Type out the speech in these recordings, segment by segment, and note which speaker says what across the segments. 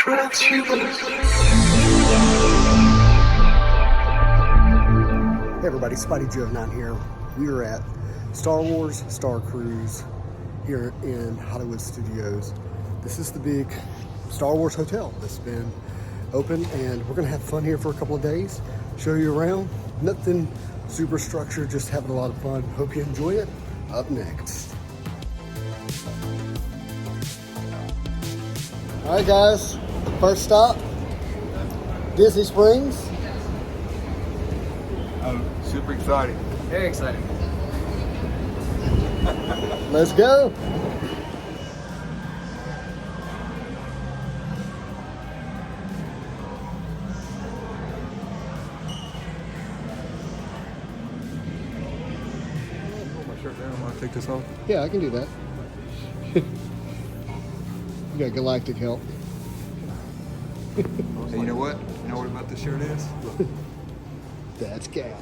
Speaker 1: Hey everybody, Spotty Joe 9 here. We are at Star Wars Starcruise here in Hollywood Studios. This is the big Star Wars hotel that's been open, and we're gonna have fun here for a couple of days. Show you around. Nothing super structured, just having a lot of fun. Hope you enjoy it. Up next. All right guys, first stop, Disney Springs.
Speaker 2: I'm super excited.
Speaker 3: Very exciting.
Speaker 1: Let's go.
Speaker 2: Take this off.
Speaker 1: Yeah, I can do that. You got galactic help.
Speaker 2: Hey, you know what? You know what about this shirt is? Look.
Speaker 1: That's Gaya.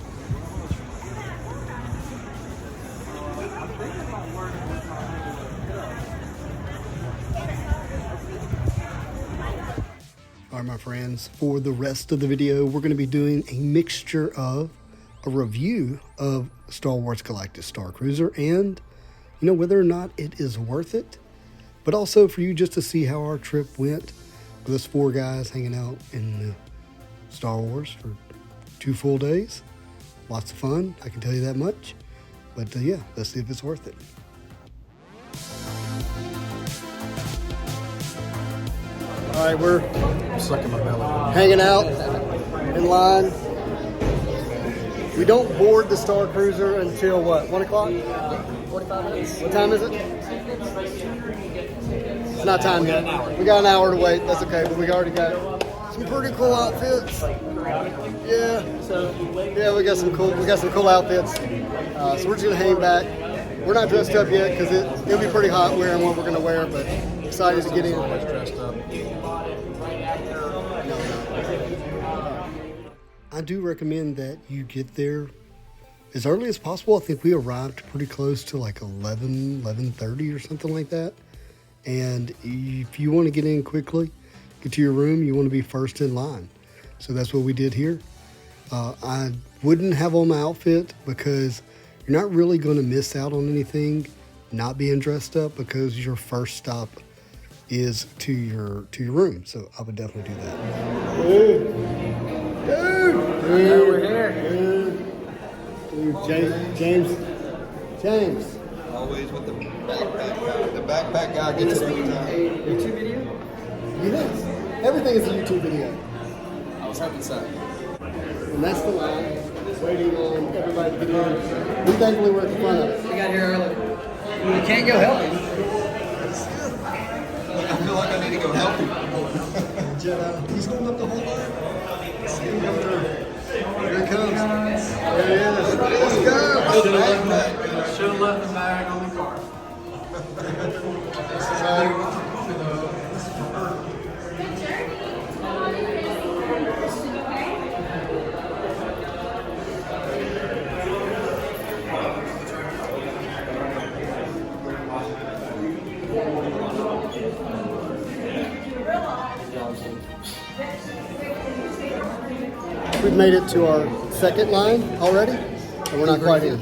Speaker 1: All right, my friends, for the rest of the video, we're going to be doing a mixture of a review of Star Wars Galactic Starcruiser and, you know, whether or not it is worth it, but also for you just to see how our trip went with us 4 guys hanging out in Star Wars for 2 full days. Lots of fun, I can tell you that much. But yeah, let's see if it's worth it. All right, we're
Speaker 3: Sucking my belly.
Speaker 1: hanging out in line. We don't board the Star Cruiser until what, 1 o'clock?
Speaker 3: 45 minutes.
Speaker 1: What time is it? It's not time yet. We got an hour to wait. That's okay, but we already got some pretty cool outfits. Yeah, we got some cool outfits. So we're just gonna hang back. We're not dressed up yet because it'll be pretty hot wearing what we're gonna wear, but excited to get in.
Speaker 3: Dressed up.
Speaker 1: I do recommend that you get there as early as possible. I think we arrived pretty close to like 11:30 or something like that. And if you want to get in quickly, get to your room, you want to be first in line. So that's what we did here. I wouldn't have on my outfit because you're not really going to miss out on anything not being dressed up, because your first stop is to your room. So I would definitely do that. Dude,
Speaker 3: We're here.
Speaker 1: James.
Speaker 2: Always with the backpack. The backpack guy gets it every time.
Speaker 3: YouTube video?
Speaker 1: Yes, everything is a YouTube video.
Speaker 3: I was hoping so.
Speaker 1: And that's the line, waiting on everybody to get in. We thankfully we're at the front of it.
Speaker 3: We got here early. You can't go help him.
Speaker 2: I feel like I need to go help him.
Speaker 1: He's going up the whole line. See him come through. Here he comes. There he is. Let's go.
Speaker 3: Should have left the bag on the car.
Speaker 1: We've made it to our second line already, and we're not quite in.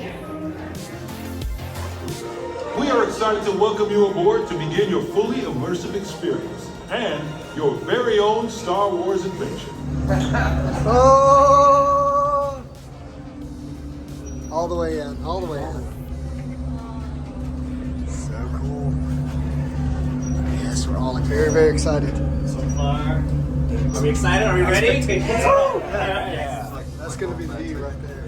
Speaker 4: We are excited to welcome you aboard to begin your fully immersive experience and your very own Star Wars adventure.
Speaker 1: Oh! All the way in, all the way in. So cool. Yes, we're all very, very excited.
Speaker 5: So far. Are we excited? Are we ready?
Speaker 1: Yeah. That's going to be the view right there.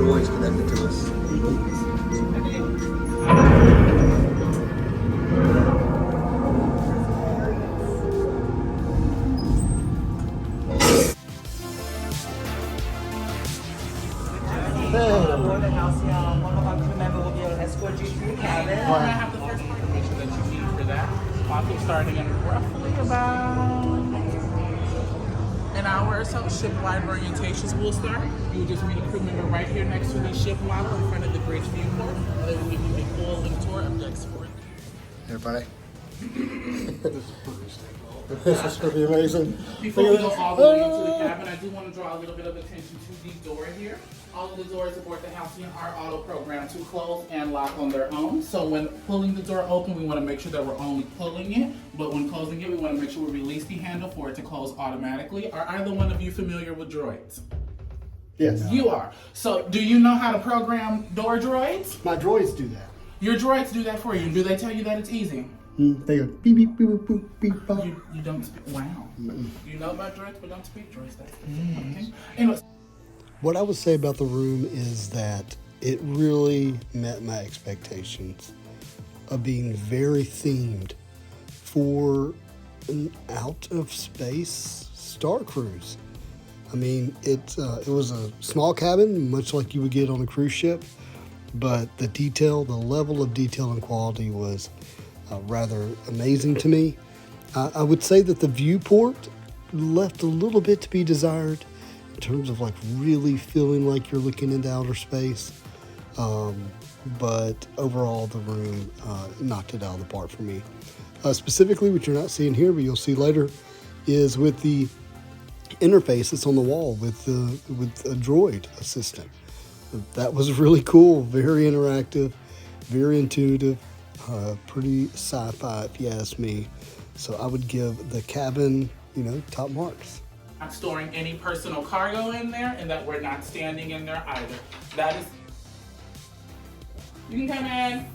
Speaker 2: Roy's connected to us.
Speaker 6: docking starting in roughly about an hour or so. Ship-wide orientations will start. You will just meet a crew member right here next to the ship model in front of the bridge viewport. They will give you a full tour of decks for it.
Speaker 1: Everybody. This is going to be amazing.
Speaker 6: Before we go all the way into the cabin, I do want to draw a little bit of attention to the door here. All of the doors aboard the Halcyon are auto-programmed to close and lock on their own. So when pulling the door open, we want to make sure that we're only pulling it. But when closing it, we want to make sure we release the handle for it to close automatically. Are either one of you familiar with droids?
Speaker 1: Yes.
Speaker 6: You are. So do you know how to program door droids?
Speaker 1: My droids do that.
Speaker 6: Your droids do that for you. Do they tell you that it's easy?
Speaker 1: They go beep, beep, beep, beep, beep, beep, beep.
Speaker 6: You don't speak. Wow. You know about droids, but don't speak droids. That's okay. Anyways.
Speaker 1: What I would say about the room is that it really met my expectations of being very themed for an out-of-space Starcruise. I mean, it was a small cabin, much like you would get on a cruise ship, but the detail, the level of detail and quality was rather amazing to me. I would say that the viewport left a little bit to be desired in terms of like really feeling like you're looking into outer space. But overall, the room knocked it out of the park for me. Specifically, what you're not seeing here, but you'll see later, is with the interface that's on the wall with a droid assistant. That was really cool, very interactive, very intuitive, pretty sci-fi if you ask me. So I would give the cabin, top marks.
Speaker 6: Not storing any personal cargo in there, and that we're not standing in there either. That is. You can come in.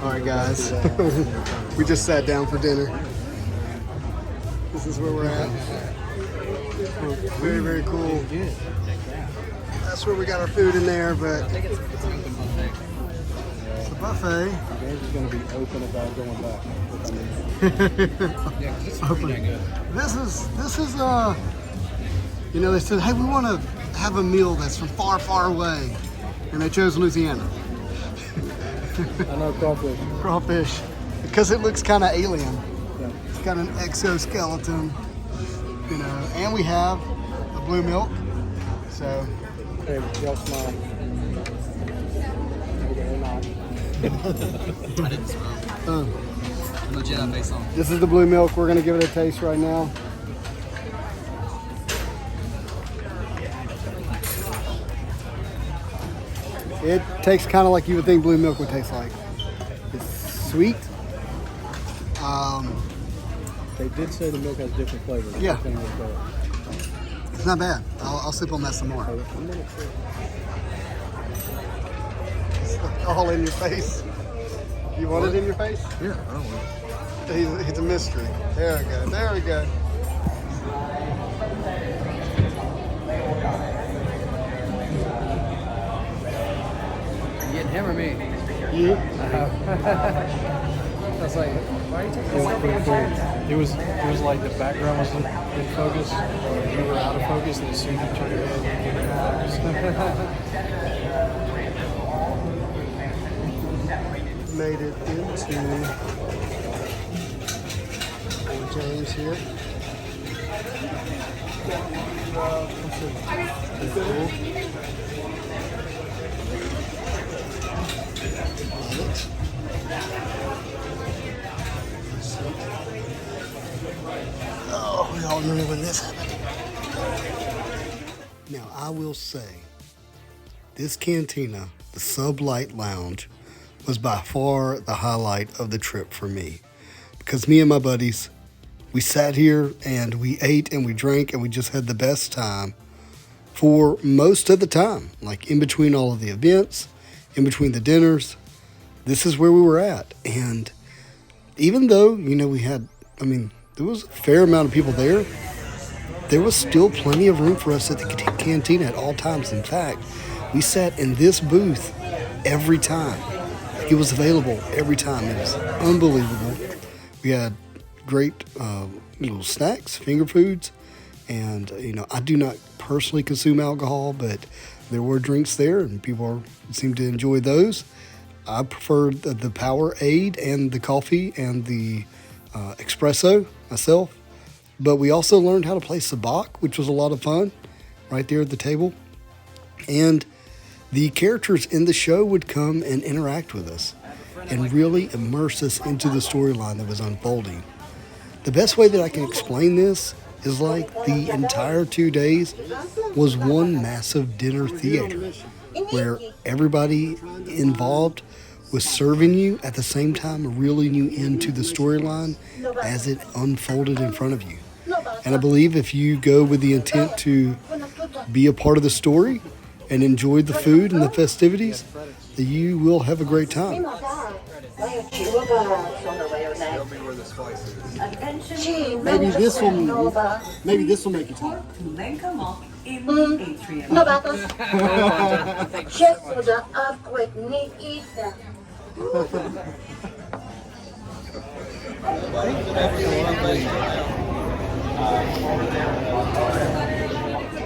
Speaker 1: All right, guys, we just sat down for dinner. This is where we're at. Very, very cool. That's where we got our food in there, but it's a buffet.
Speaker 7: The game's going to be open about going back.
Speaker 1: This is they said, hey, we want to have a meal that's from far, far away, and they chose Louisiana.
Speaker 7: I know crawfish.
Speaker 1: Crawfish, because it looks kind of alien.
Speaker 7: Yeah.
Speaker 1: It's got an exoskeleton, and we have the blue milk. So,
Speaker 7: Hey, y'all smile. Okay, we're not.
Speaker 2: I didn't smell. No Jedi face on.
Speaker 1: This is the blue milk. We're gonna give it a taste right now. It tastes kind of like you would think blue milk would taste like. It's sweet.
Speaker 7: They did say the milk has different flavors.
Speaker 1: Yeah.
Speaker 7: I can't really tell.
Speaker 1: It's not bad. I'll sip on that some more. It's all in your face. You want it in your face?
Speaker 2: Yeah, I don't want it.
Speaker 1: He's a mystery. There we go. There we go.
Speaker 2: You getting him or me?
Speaker 1: You?
Speaker 2: I was like, why are you taking
Speaker 7: It was pretty cool. It was like the background was in focus, you were out of focus, and as soon as you turned your head, you get in focus.
Speaker 1: Made it into James here. Oh, we all remember when this happened. Now, I will say, this cantina, the Sublight Lounge, was by far the highlight of the trip for me. Because me and my buddies, we sat here and we ate and we drank and we just had the best time for most of the time. Like in between all of the events, in between the dinners, this is where we were at. And even though, we had, there was a fair amount of people there, there was still plenty of room for us at the cantina at all times. In fact, we sat in this booth every time. it was available every time. It was unbelievable. We had great little snacks, finger foods, and I do not personally consume alcohol, but there were drinks there, and people seemed to enjoy those. I preferred the Powerade and the coffee and the espresso myself, but we also learned how to play sabacc, which was a lot of fun, right there at the table. And the characters in the show would come and interact with us and really immerse us into the storyline that was unfolding. The best way that I can explain this is like the entire 2 days was one massive dinner theater where everybody involved was serving you at the same time, reeling you into the storyline as it unfolded in front of you. And I believe if you go with the intent to be a part of the story and enjoy the food and the festivities, that you will have a great time.
Speaker 2: Tell me where the spice is.
Speaker 1: Maybe this will make you tired.
Speaker 8: Then come up in the atrium.
Speaker 9: Just for the earthquake need Easter.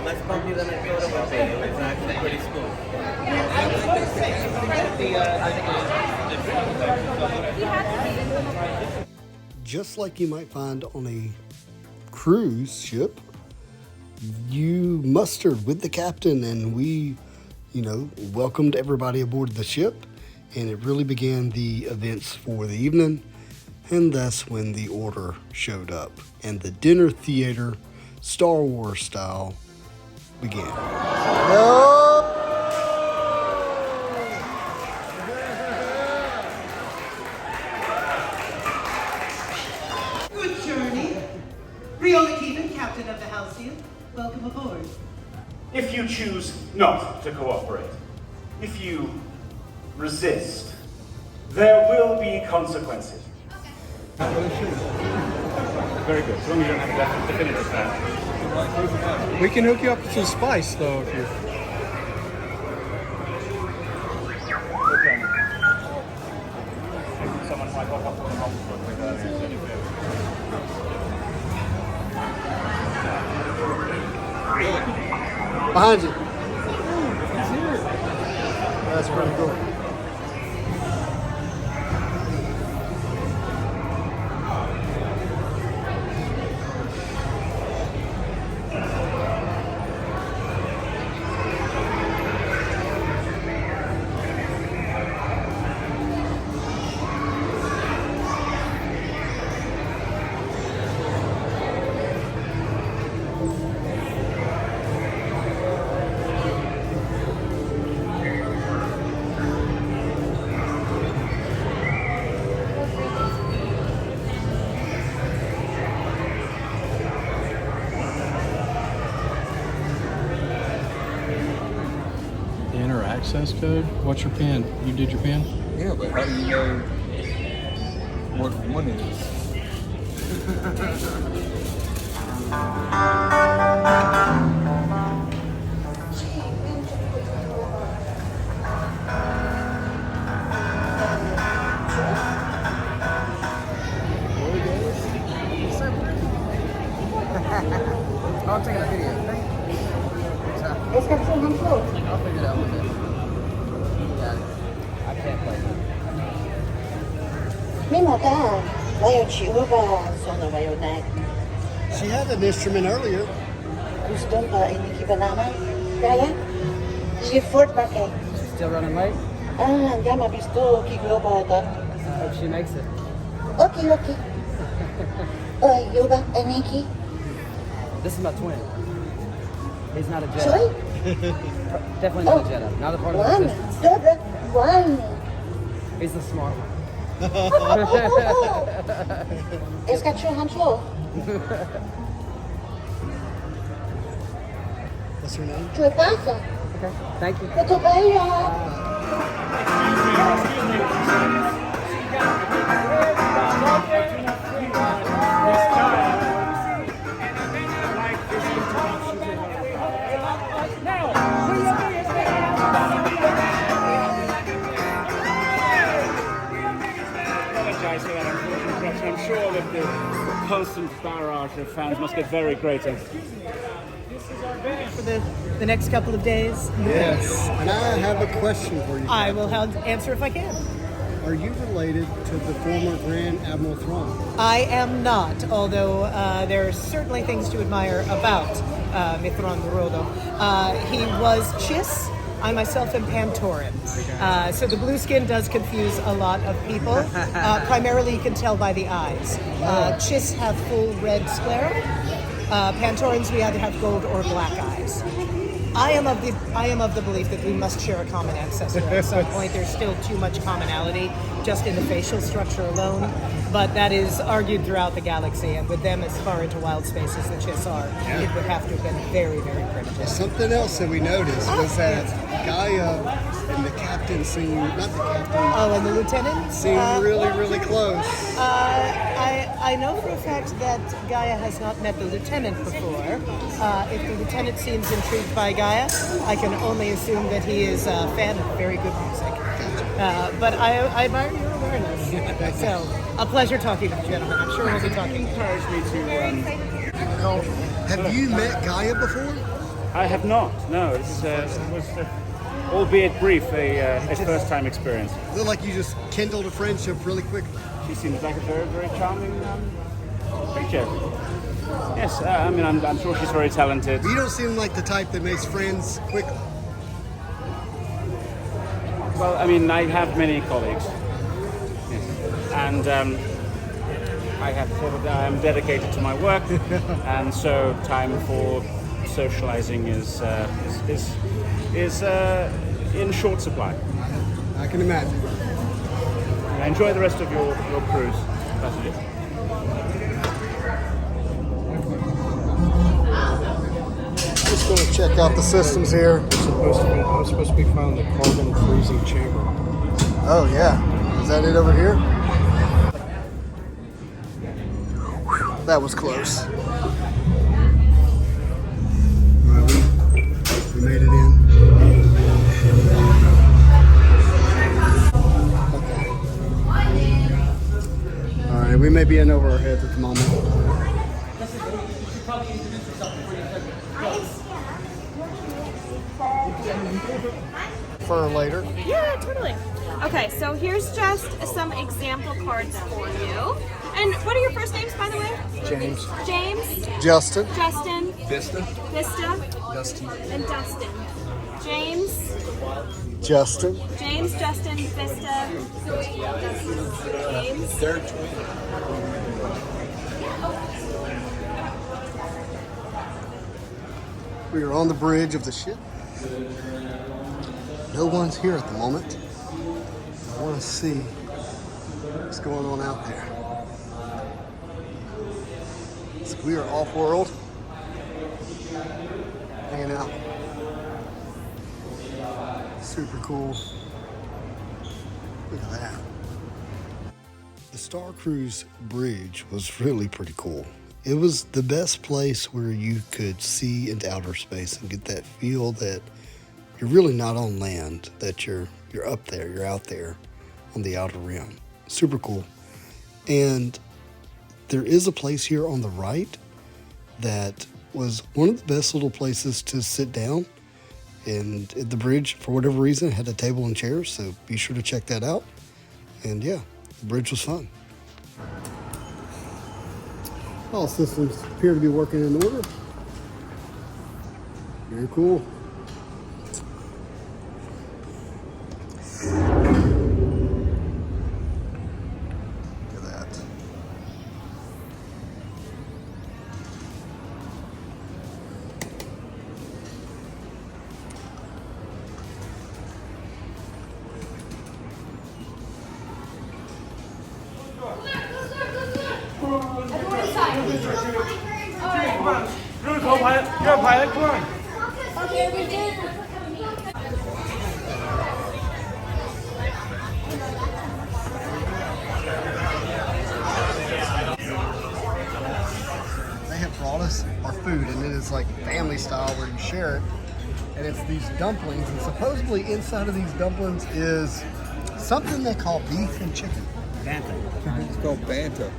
Speaker 5: Less bumpy than I thought it would be. It's actually pretty smooth.
Speaker 1: Just like you might find on a cruise ship, you mustered with the captain, and we, welcomed everybody aboard the ship, and it really began the events for the evening. And that's when the order showed up, and the dinner theater, Star Wars style, began.
Speaker 8: Good journey. Riola Keevan, captain of the Halcyon. Welcome aboard.
Speaker 10: If you choose not to cooperate, if you resist, there will be consequences. Very good. As long as you don't have a definitive plan.
Speaker 7: We can hook you up with some spice, though, if you.
Speaker 10: Okay. Someone might walk up on the home with
Speaker 1: Behind you. That's pretty cool.
Speaker 7: Access code? What's your pin? You did your pin?
Speaker 2: Yeah, but how do you know what one is?
Speaker 3: I'm taking a video.
Speaker 9: It's got some control.
Speaker 3: I'll figure it out with it. Got it. I can't play that.
Speaker 9: 没毛干，我有去过吧，送的我有带。
Speaker 1: She had an instrument earlier.
Speaker 9: Gusto ba ini banana? Gaya? She Fort Marquet.
Speaker 3: She's still running late?
Speaker 9: Ah, ya me visto que globa da.
Speaker 3: I hope she makes it.
Speaker 9: Okay, okay. Yoba and Nikki.
Speaker 3: This is my twin. He's not a Jedi.
Speaker 9: Sorry?
Speaker 3: Definitely not a Jedi. Not a part of the
Speaker 9: One,
Speaker 3: resistance.
Speaker 9: dobra, one.
Speaker 3: He's the smart one.
Speaker 9: It's got your control.
Speaker 1: What's her name?
Speaker 9: ¿Qué pasa?
Speaker 3: Okay, thank you.
Speaker 9: ¿Qué te vaya?
Speaker 10: apologise for that unfortunate interruption. I'm sure that the constant barrage of fans must get very grating.
Speaker 8: For the next couple of days.
Speaker 1: Yes. And I have a question for you.
Speaker 8: I will answer if I can.
Speaker 1: Are you related to the former Grand Admiral Thrawn?
Speaker 8: I am not, although there are certainly things to admire about Mithran Rodo. He was Chiss. I myself am Pantoran. So the blue skin does confuse a lot of people. Primarily you can tell by the eyes. Chiss have full red sclera. Pantorans, we either have gold or black eyes. I am of the belief that we must share a common ancestor at some point. There's still too much commonality just in the facial structure alone, but that is argued throughout the galaxy, and with them as far into wild space as the Chiss are, it would have to have been very, very primitive.
Speaker 1: Something else that we noticed was that Gaya and the captain seemed, not the captain.
Speaker 8: Oh, and the lieutenant?
Speaker 1: Seemed really, really close.
Speaker 8: I know for a fact that Gaya has not met the lieutenant before. If the lieutenant seems intrigued by Gaya, I can only assume that he is a fan of very good music. But I admire your awareness. So, a pleasure talking to you, gentlemen. I'm sure we'll be talking.
Speaker 10: Encouraged me to.
Speaker 1: Have you met Gaya before?
Speaker 10: I have not. No, this was, albeit brief, a first-time experience.
Speaker 1: Looked like you just kindled a friendship really quick.
Speaker 10: She seems like a very, very charming creature. Yes, I mean, I'm sure she's very talented.
Speaker 1: You don't seem like the type that makes friends quickly.
Speaker 10: Well, I mean, I have many colleagues. Yes. And I'm dedicated to my work, and so time for socializing is in short supply.
Speaker 1: I can imagine.
Speaker 10: Enjoy the rest of your cruise. Passengers.
Speaker 1: Just going to check out the systems here.
Speaker 7: I'm supposed to be finding the carbon freezing chamber.
Speaker 1: Oh yeah, is that it over here? Whew, that was close. We made it in. All right, we may be in over our heads at the moment. For later.
Speaker 11: Yeah, totally. Okay, so here's just some example cards for you. And what are your first names, by the way?
Speaker 1: James.
Speaker 11: James.
Speaker 1: Justin.
Speaker 11: Justin.
Speaker 2: Vista.
Speaker 11: Vista.
Speaker 2: Dustin.
Speaker 11: And Dustin. James.
Speaker 1: Justin.
Speaker 11: James, Justin, Vista. James.
Speaker 2: Third twin.
Speaker 1: We are on the bridge of the ship. No one's here at the moment. I want to see what's going on out there. So we are off-world, hanging out. Super cool. Look at that. The Starcruise bridge was really pretty cool. It was the best place where you could see into outer space and get that feel that you're really not on land, that you're up there, you're out there on the outer rim. Super cool. And there is a place here on the right that was one of the best little places to sit down. And the bridge, for whatever reason, had a table and chairs, so be sure to check that out. And yeah, the bridge was fun. All systems appear to be working in order. Very cool. Look at that.
Speaker 11: Okay, we did.
Speaker 1: They have brought us our food, and it is like family style where you share it. And it's these dumplings, and supposedly inside of these dumplings is something they call beef and chicken.
Speaker 2: It's called Banta.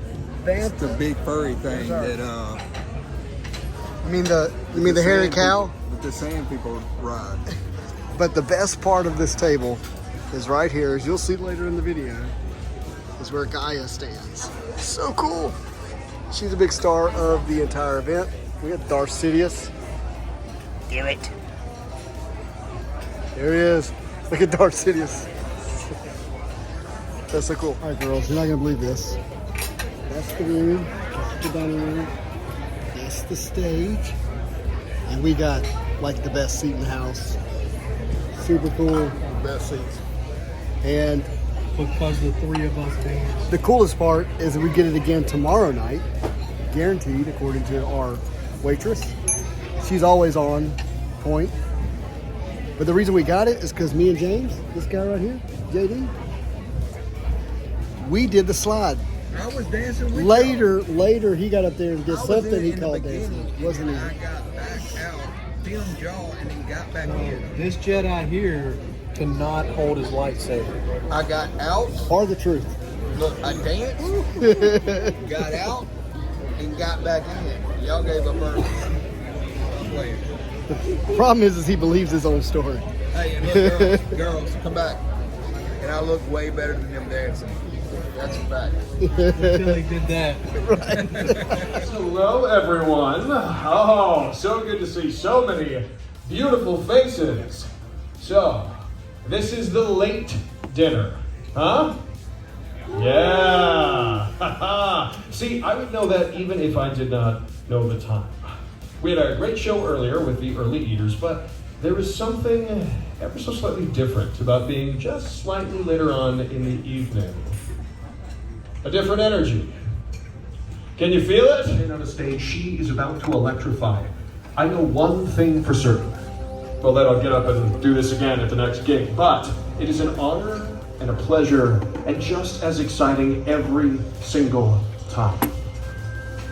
Speaker 1: Banta.
Speaker 2: It's the big furry thing that
Speaker 1: You mean the hairy cow?
Speaker 2: That the sand people ride.
Speaker 1: But the best part of this table is right here, as you'll see later in the video, is where Gaya stands. So cool. She's a big star of the entire event. We got Darth Sidious. Do it. There he is. Look at Darth Sidious. That's so cool. All right, girls, you're not gonna believe this. That's the room. That's the dining room. That's the stage. And we got like the best seat in the house. Super cool.
Speaker 2: Best seats.
Speaker 1: And
Speaker 7: Because the three of us dance.
Speaker 1: the coolest part is that we get it again tomorrow night. Guaranteed, according to our waitress. She's always on point. But the reason we got it is because me and James, this guy right here, JD, we did the slide.
Speaker 2: I was dancing with
Speaker 1: Later, he got up there and did
Speaker 2: I was
Speaker 1: something
Speaker 2: in
Speaker 1: he
Speaker 2: the
Speaker 1: called
Speaker 2: beginning,
Speaker 1: dancing. Wasn't
Speaker 2: and
Speaker 1: he?
Speaker 2: I got back out, filmed y'all, and then got back in.
Speaker 7: This Jedi here cannot hold his lightsaber.
Speaker 2: I got out.
Speaker 1: Part of the truth.
Speaker 2: Look, I danced, got out, and got back in. Y'all gave up early. Wait.
Speaker 1: The problem is he believes his own story.
Speaker 2: Hey, and look, girls, come back. And I look way better than them dancing. That's a fact.
Speaker 7: Until he did that.
Speaker 4: Hello, everyone. Oh, so good to see so many beautiful faces. So, this is the late dinner, huh? Yeah. See, I would know that even if I did not know the time. We had a great show earlier with the early eaters, but there was something ever so slightly different about being just slightly later on in the evening. A different energy. Can you feel it? And on the stage, she is about to electrify. I know one thing for certain. Well, then I'll get up and do this again at the next gig. But it is an honor and a pleasure and just as exciting every single time.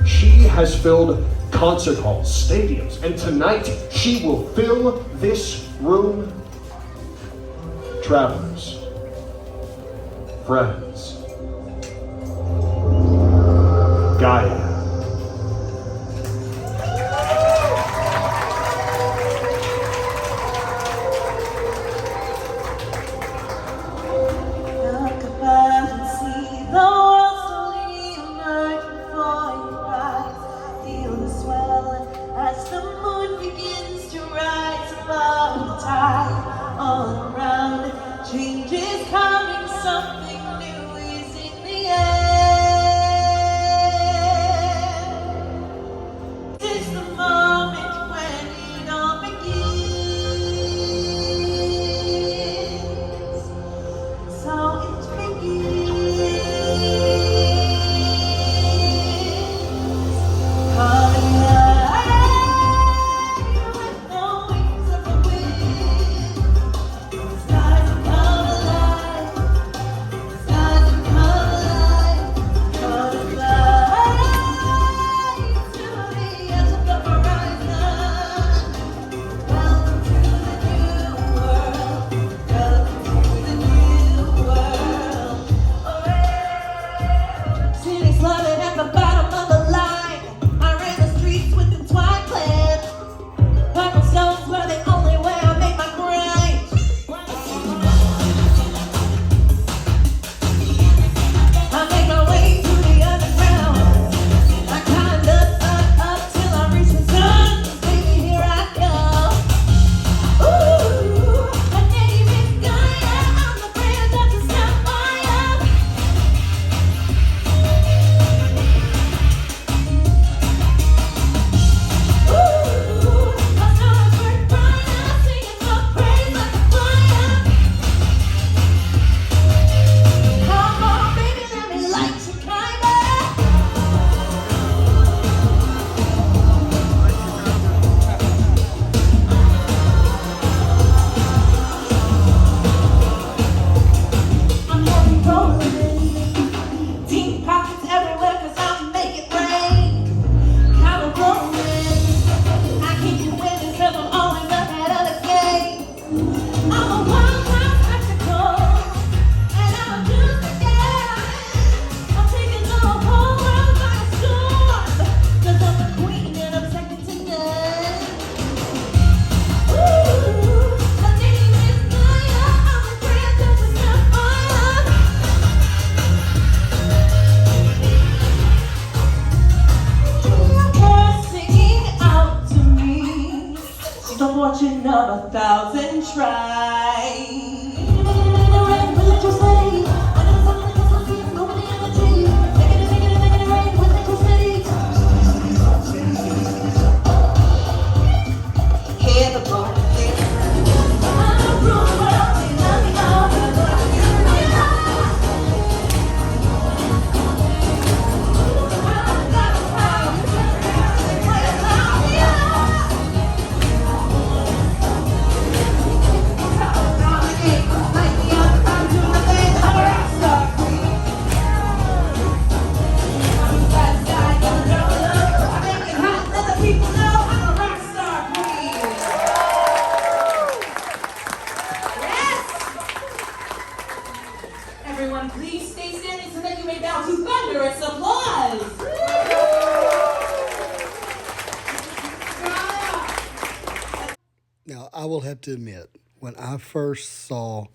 Speaker 4: She has filled concert halls, stadiums, and tonight she will fill this room. Travelers, friends, Gaya.
Speaker 9: Look above and see the world slowly emerge before your eyes. Feel the swell as the moon begins to rise above the tide. All around, change is coming, something new is in the air. Everyone, please stay standing so that you may bow to thunderous applause.
Speaker 1: Now, I will have to admit, when I first saw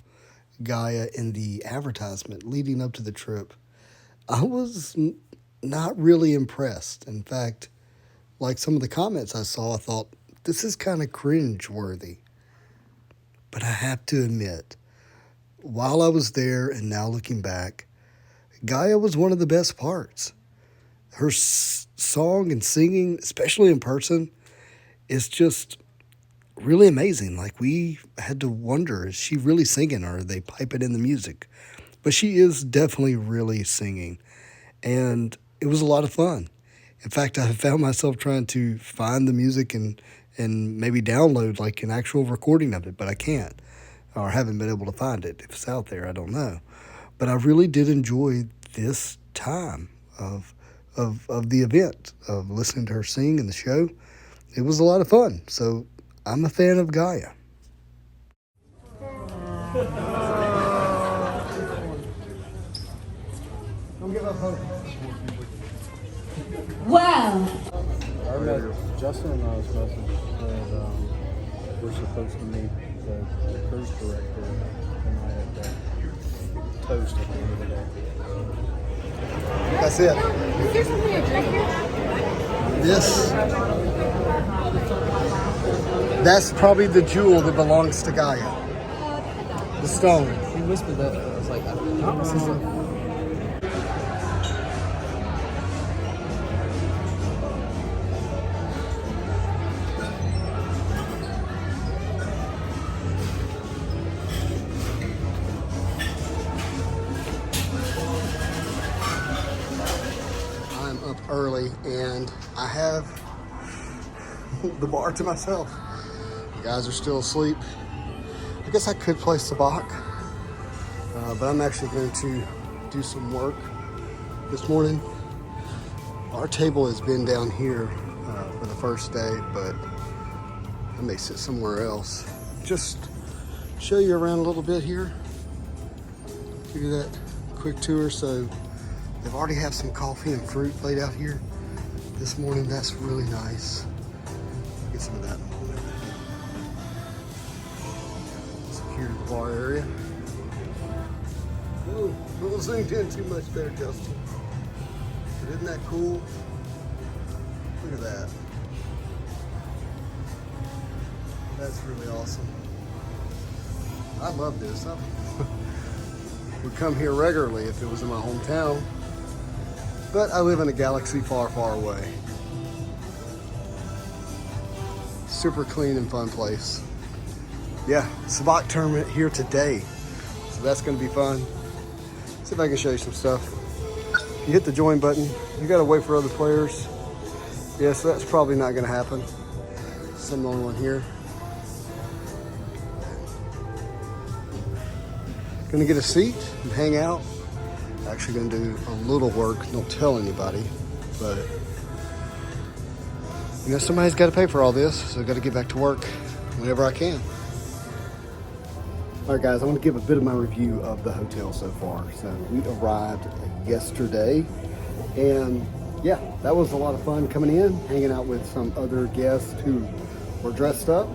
Speaker 1: Gaya in the advertisement leading up to the trip, I was not really impressed. In fact, like some of the comments I saw, I thought, this is kind of cringe-worthy. But I have to admit, while I was there and now looking back, Gaya was one of the best parts. Her song and singing, especially in person, is just really amazing. Like, we had to wonder, is she really singing or are they piping in the music? But she is definitely really singing. And it was a lot of fun. In fact, I found myself trying to find the music and maybe download like an actual recording of it, but I can't, or haven't been able to find it. If it's out there, I don't know. But I really did enjoy this time of the event, of listening to her sing and the show. It was a lot of fun. So I'm a fan of Gaya. Don't give up hope.
Speaker 9: Wow.
Speaker 7: I met Justin and I was messaging that we're supposed to meet the cruise director tonight at Toast at the end of the day.
Speaker 1: That's it.
Speaker 11: Is there something to drink here?
Speaker 1: This, that's probably the jewel that belongs to Gaya. The stone.
Speaker 3: He whispered that. I was like, I don't know. This is it.
Speaker 1: Early, and I have the bar to myself. You guys are still asleep. I guess I could play sabacc, but I'm actually going to do some work this morning. Our table has been down here for the first day, but I may sit somewhere else. Just show you around a little bit here. Give you that quick tour. So they've already have some coffee and fruit laid out here this morning. That's really nice. I'll get some of that in a moment. Secure the bar area. Oh, a little zoomed in too much there, Justin. But isn't that cool? Look at that. That's really awesome. I love this. I would come here regularly if it was in my hometown. But I live in a galaxy far, far away. Super clean and fun place. Yeah, sabacc tournament here today. So that's gonna be fun. See if I can show you some stuff. You hit the join button, you gotta wait for other players. Yeah, so that's probably not gonna happen. Some long one here. Gonna get a seat and hang out. Actually going to do a little work, don't tell anybody, but you know, somebody's got to pay for all this, so I've got to get back to work whenever I can. All right, guys, I want to give a bit of my review of the hotel so far. So we arrived yesterday, and yeah, that was a lot of fun coming in, hanging out with some other guests who were dressed up.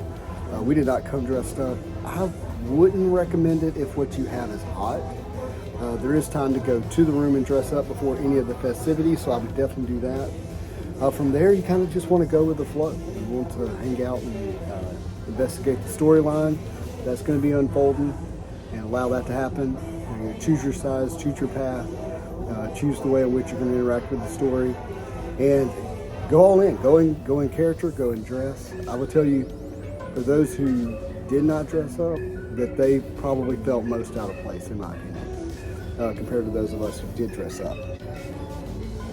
Speaker 1: We did not come dressed up. I wouldn't recommend it if what you have is hot. There is time to go to the room and dress up before any of the festivities, so I would definitely do that. From there, you kind of just want to go with the flow. You want to hang out and investigate the storyline that's going to be unfolding and allow that to happen. You're going to choose your size, choose your path, choose the way in which you're going to interact with the story, and go all in. Go in character, go in dress. I will tell you, for those who did not dress up, that they probably felt most out of place, in my opinion. Compared to those of us who did dress up.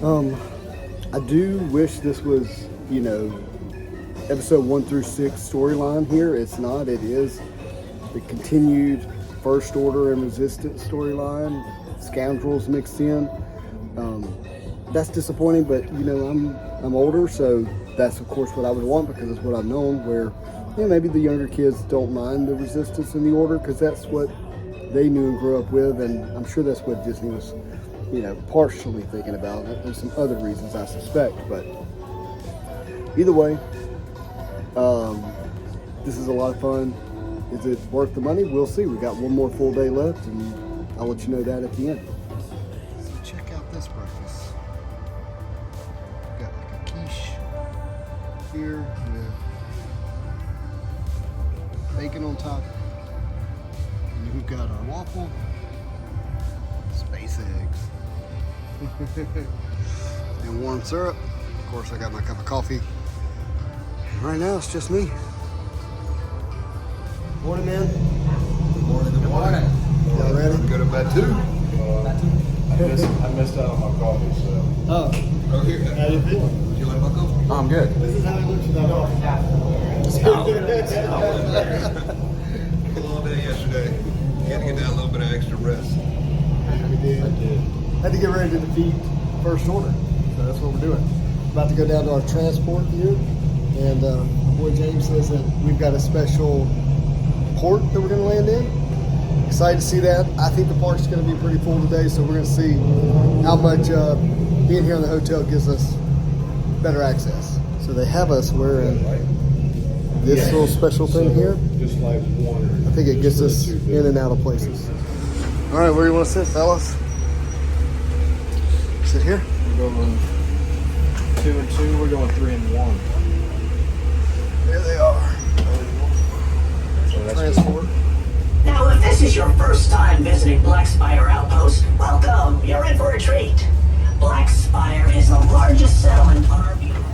Speaker 1: I do wish this was, you know, episode 1 through 6 storyline here. It's not. It is the continued First Order and Resistance storyline. Scoundrels mixed in. That's disappointing, but you know, I'm older, so that's of course what I would want because it's what I've known. Where, you know, maybe the younger kids don't mind the Resistance and the Order because that's what they knew and grew up with, and I'm sure that's what Disney was, you know, partially thinking about. There's some other reasons I suspect, but either way, this is a lot of fun. Is it worth the money? We'll see. We got one more full day left, and I'll let you know that at the end. So check out this breakfast. Got like a quiche here with bacon on top. And we've got our waffle, space eggs, and warm syrup. Of course, I got my cup of coffee. And right now, it's just me. Morning, man.
Speaker 2: Good morning. Good morning.
Speaker 1: Y'all ready?
Speaker 2: Go to Batu.
Speaker 7: I missed out on my coffee, so.
Speaker 1: Oh,
Speaker 2: here.
Speaker 1: how you feeling?
Speaker 2: Feeling bucko?
Speaker 3: I'm good.
Speaker 1: This is how it looks without coffee.
Speaker 2: A long day yesterday. You had to get that little bit of extra rest.
Speaker 1: We did. Had to get ready to defeat first order. So that's what we're doing. About to go down to our transport here. And my boy James says that we've got a special port that we're going to land in. Excited to see that. I think the park's going to be pretty full today, so we're going to see how much being here in the hotel gives us better access. So they have us wearing this little special thing here.
Speaker 7: Just like one.
Speaker 1: I think it gets us in and out of places. All right, where do you want to sit, fellas? Sit here.
Speaker 7: We're going 2 and 2. We're going 3 and 1.
Speaker 1: There they are.
Speaker 7: So that's
Speaker 1: Transport.
Speaker 12: Now, if this is your first time visiting Black Spire Outpost, welcome. You're in for a treat. Black Spire is the largest settlement on our beautiful.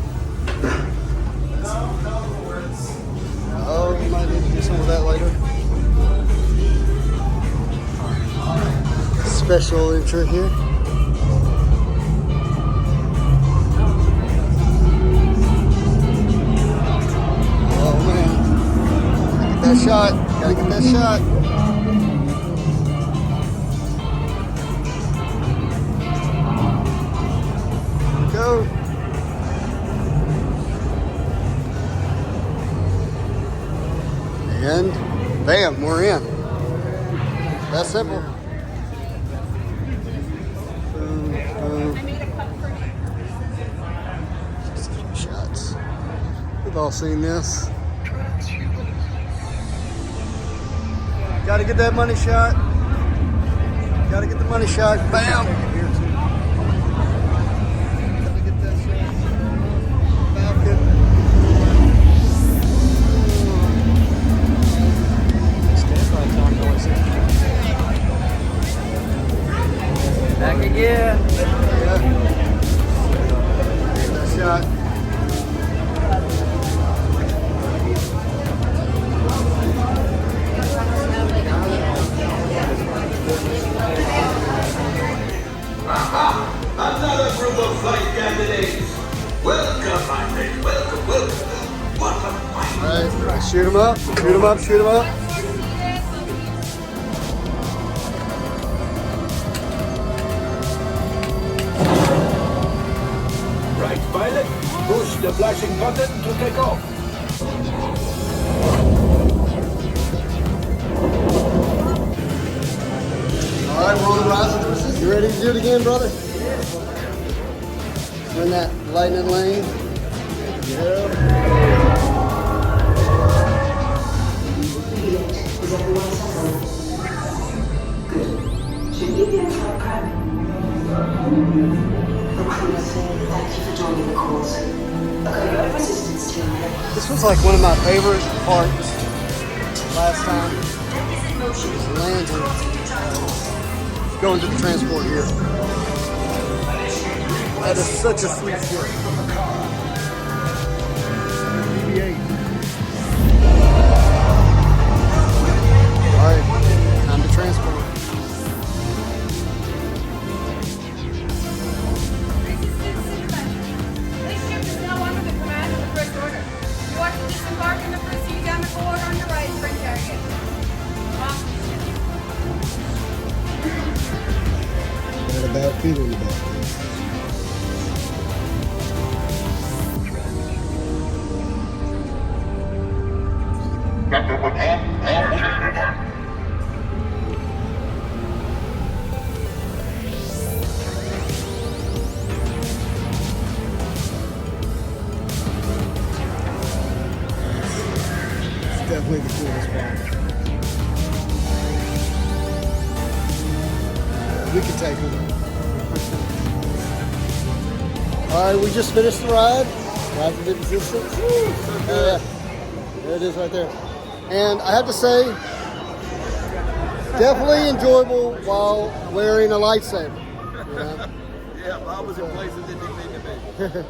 Speaker 1: Oh, you might need to do some of that later. Special intro here. Oh man. Gotta get that shot. Gotta get that shot. Here we go. And bam, we're in. That's simple. Boom, boom. Just a few shots. We've all seen this. Gotta get that money shot. Gotta get the money shot. Bam! Gotta get that shot. Falcon.
Speaker 3: Back again.
Speaker 1: Yeah. Get that shot.
Speaker 13: Another group of flight candidates. Welcome, my friend. Welcome, welcome. What a fight.
Speaker 1: All right, shoot him up. Shoot him up. Shoot him up.
Speaker 13: Right, pilot. Push the flashing button to take off.
Speaker 1: All right, we're on the rise of the resistance. You ready to do it again, brother? We're in that lightning lane. Yeah.
Speaker 12: Should we be in flight prep? Recruits, thank you for joining the course. Okay, resistance team.
Speaker 1: This was like one of my favorite parts last time. Landing. Going to the transport here. That is such a sweet ship. BB-8. All right, time to transport.
Speaker 11: This ship is now under the command of the First Order. You are to disembark in the first seat down the corridor on your right, French area.
Speaker 1: I had a bad feeling about this. taken. All right, we just finished the ride. Rise of the Resistance. Yeah, there it is right there. And I have to say, definitely enjoyable while wearing a lightsaber. You know?
Speaker 2: Yeah, Bob was in places that didn't need to be.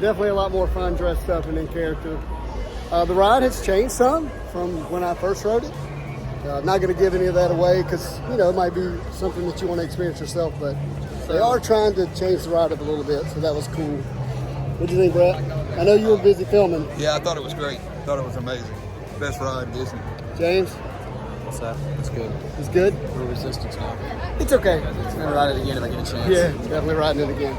Speaker 1: Definitely a lot more fun dressed up and in character. The ride has changed some from when I first rode it. I'm not going to give any of that away because, you know, it might be something that you want to experience yourself, but they are trying to change the ride up a little bit, so that was cool. What do you think, Brett? I know you were busy filming.
Speaker 2: Yeah, I thought it was great. Thought it was amazing. Best ride in Disney.
Speaker 1: James?
Speaker 3: What's that? It's good.
Speaker 1: It's good?
Speaker 3: We're Resistance now.
Speaker 1: It's okay.
Speaker 3: I'm gonna ride it again if I get a chance.
Speaker 1: Yeah, definitely riding it again.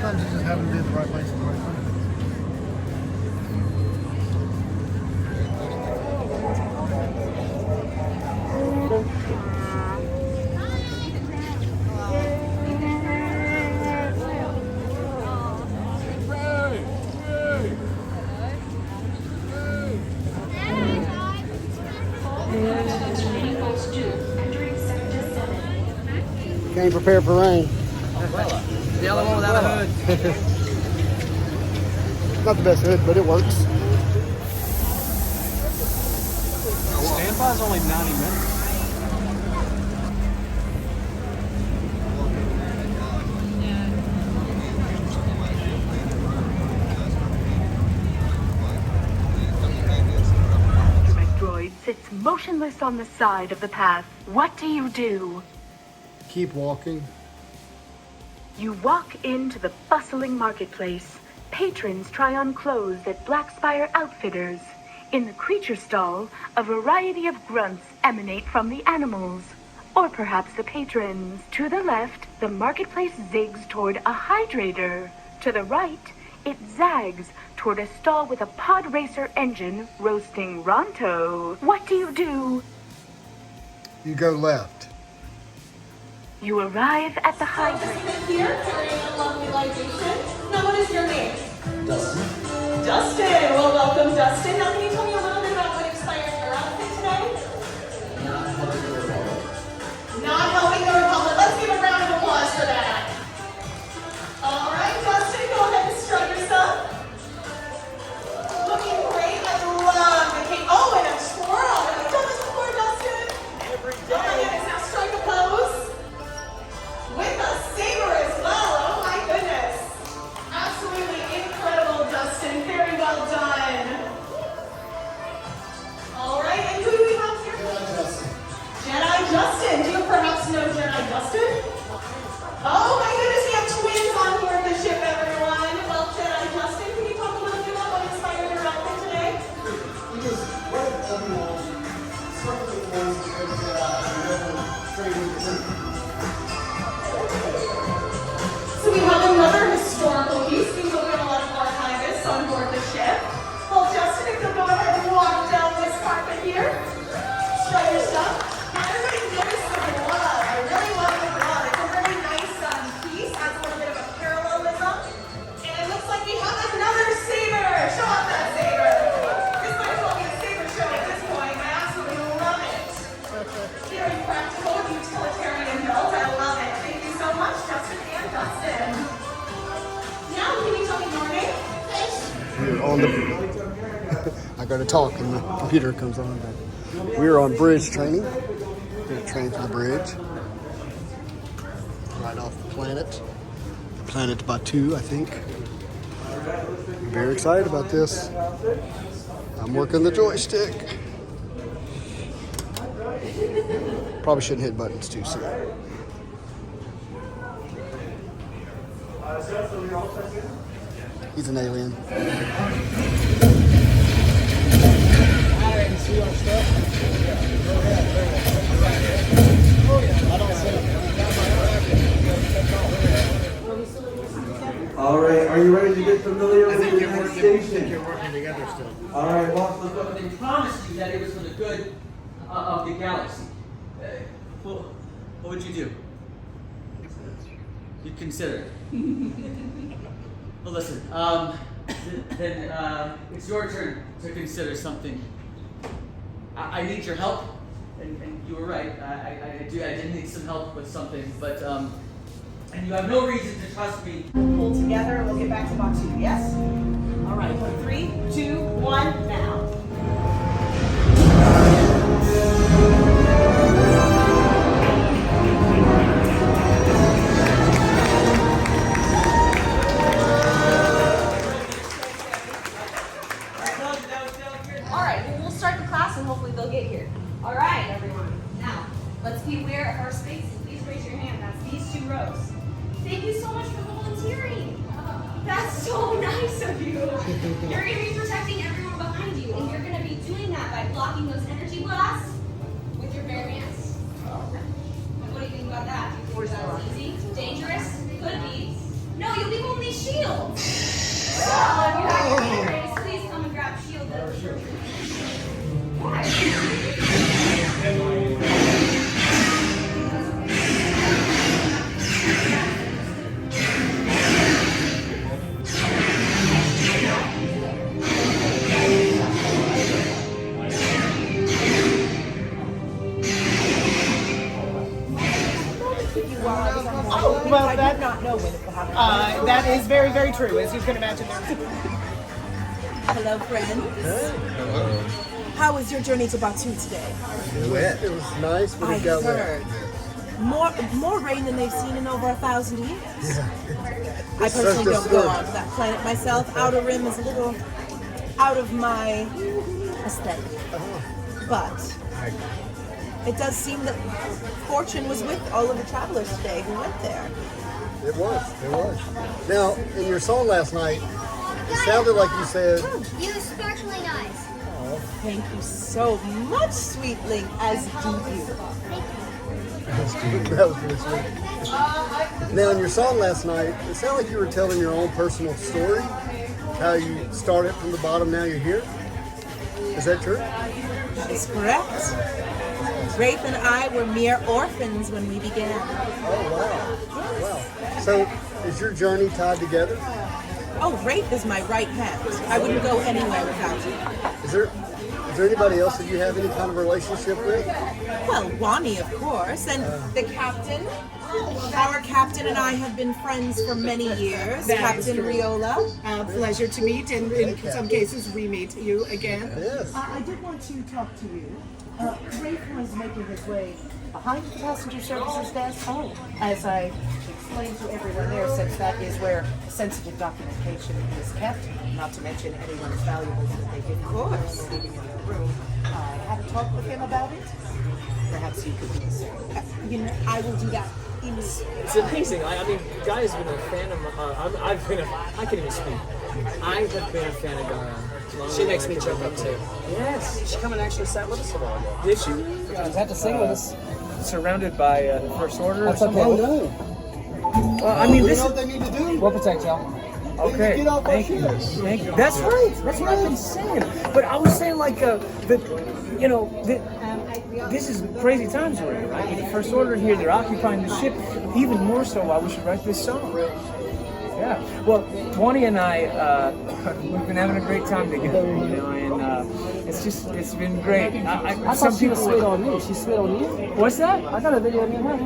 Speaker 1: Sometimes you just haven't been in the right place at the right time. Came prepared for rain.
Speaker 3: The other one without a hood.
Speaker 1: Not the best hood, but it works.
Speaker 3: Standby is only 90 minutes.
Speaker 14: My droid sits motionless on the side of the path. What do you do?
Speaker 1: Keep walking.
Speaker 14: You walk into the bustling marketplace. Patrons try on clothes at Black Spire Outfitters. In the creature stall, a variety of grunts emanate from the animals, or perhaps the patrons. To the left, the marketplace zigs toward a hydrator. To the right, it zags toward a stall with a pod racer engine roasting Ronto. What do you do?
Speaker 1: You go left.
Speaker 14: You arrive at the hydrator.
Speaker 9: Here, carrying a lovely libation. Now, what is your name? Dustin. Dustin. Well, welcome, Dustin. Now, can you tell me a little bit about what inspired your outfit today? Not helping the Republic. Let's give a round of applause for that. All right, Dustin, go ahead and strut yourself. Looking great. I love the cape. Oh, and a twirl. Have you done this before, Dustin? Every day. Oh, my goodness. Now, strike a pose. With a saber as well. Oh my goodness. Absolutely incredible, Dustin. Very well done. All right, and who do we have here? Jedi Justin. Jedi Justin. Do you perhaps know Jedi Justin? Oh my goodness, we have twins on board the ship, everyone. Well, Jedi Justin, can you talk a little bit about what inspired your outfit today?
Speaker 1: Because what everyone started with was
Speaker 9: So we have another historical piece. We know we have a lot of archivists on board the ship. Well, Justin, if you'll go ahead and walk down this carpet here, strut your stuff. Now, everybody notice the glove. I really love the glove. It's a really nice piece. Has a little bit of a parallelism. And it looks like we have another saber. Show off that saber. This might as well be a saber show at this point. I absolutely love it. Very practical, utilitarian
Speaker 1: got to talk and the computer comes on. But we're on bridge training. We're going to train for the bridge. Right off the planet. Planet Batu, I think. I'm very excited about this. I'm working the joystick. Probably shouldn't hit buttons too soon. He's an alien.
Speaker 13: All right, are you ready to get familiar with the next station?
Speaker 3: You're working together still.
Speaker 13: All right, lots of
Speaker 5: But they promised you that it was for the good of the galaxy. What would you do? You'd consider it. Well, listen, then it's your turn to consider something. I need your help, and you were right. I did need some help with something, but and you have no reason to trust me.
Speaker 8: Pull together and we'll get back to Batu, yes? All right, 3, 2, 1, now.
Speaker 11: All right, well, we'll start the class and hopefully they'll get here. All right, everyone. Now, let's be aware of our spaces. Please raise your hand. That's these 2 rows. Thank you so much for volunteering. That's so nice of you. You're going to be protecting everyone behind you, and you're going to be doing that by blocking those energy blasts with your bare hands. What do you think about that? Do you think that's easy? Dangerous? Could be. No, you'll be holding these shields. So, if you have your hand raised, please come and grab shield.
Speaker 8: Oh, well, I did not know when it would happen. That is very, very true, as you can imagine.
Speaker 15: Hello, friends. How was your journey to Batu today?
Speaker 1: It was nice, but it got wet.
Speaker 15: More rain than they've seen in over 1,000 years.
Speaker 1: Yeah.
Speaker 15: I personally don't go on to that planet myself. Outer Rim is a little out of my aesthetic. But it does seem that fortune was with all of the travelers today who went there.
Speaker 1: It was. Now, in your song last night, it sounded like you said...
Speaker 16: You was sparkling eyes.
Speaker 15: Oh, thank you so much, sweet Link, as do you.
Speaker 1: That was really sweet. Now, in your song last night, it sounded like you were telling your own personal story, how you started from the bottom, now you're here. Is that true?
Speaker 15: That is correct. Rafe and I were mere orphans when we began.
Speaker 1: Oh, wow. So, is your journey tied together?
Speaker 15: Oh, Rafe is my right hand. I wouldn't go anywhere without you.
Speaker 1: Is there anybody else that you have any kind of relationship with?
Speaker 15: Well, Wani, of course, and the captain. Our captain and I have been friends for many years. Captain Riola.
Speaker 8: Pleasure to meet, and in some cases, re-meet you again.
Speaker 1: Yes.
Speaker 8: I did want to talk to you. Rafe was making his way behind the passenger services desk. Oh, as I explained to everyone there, since that is where sensitive documentation is kept, not to mention anyone's valuables that they give him when leaving in their room. I had a talk with him about it. Perhaps you could do the same.
Speaker 15: I will do that.
Speaker 3: It's amazing. I mean, Gaya's been a fan of I can't even speak. I have been a fan of Gaya.
Speaker 17: She makes me jump up too.
Speaker 3: Yes.
Speaker 17: She come and actually sat with us a while ago.
Speaker 3: Did she?
Speaker 17: She had to sing with us.
Speaker 3: Surrounded by the First Order.
Speaker 17: That's okay.
Speaker 1: Oh, no.
Speaker 3: Well, I mean,
Speaker 1: We
Speaker 3: this
Speaker 1: know
Speaker 3: is...
Speaker 1: what they need to do.
Speaker 17: We'll protect y'all.
Speaker 3: Okay,
Speaker 1: Get off our
Speaker 3: thank you.
Speaker 1: ships.
Speaker 3: Thank you. That's right. That's what I've been saying. But I was saying, like, this is crazy times we're in, right? With the First Order here, they're occupying the ship. Even more so, why we should write this song. Yeah. Well, Wani and I, we've been having a great time together, and
Speaker 17: It's been great.
Speaker 18: I thought she was sweet on you. She's sweet on you.
Speaker 17: What's that?
Speaker 18: I got a video of me and her.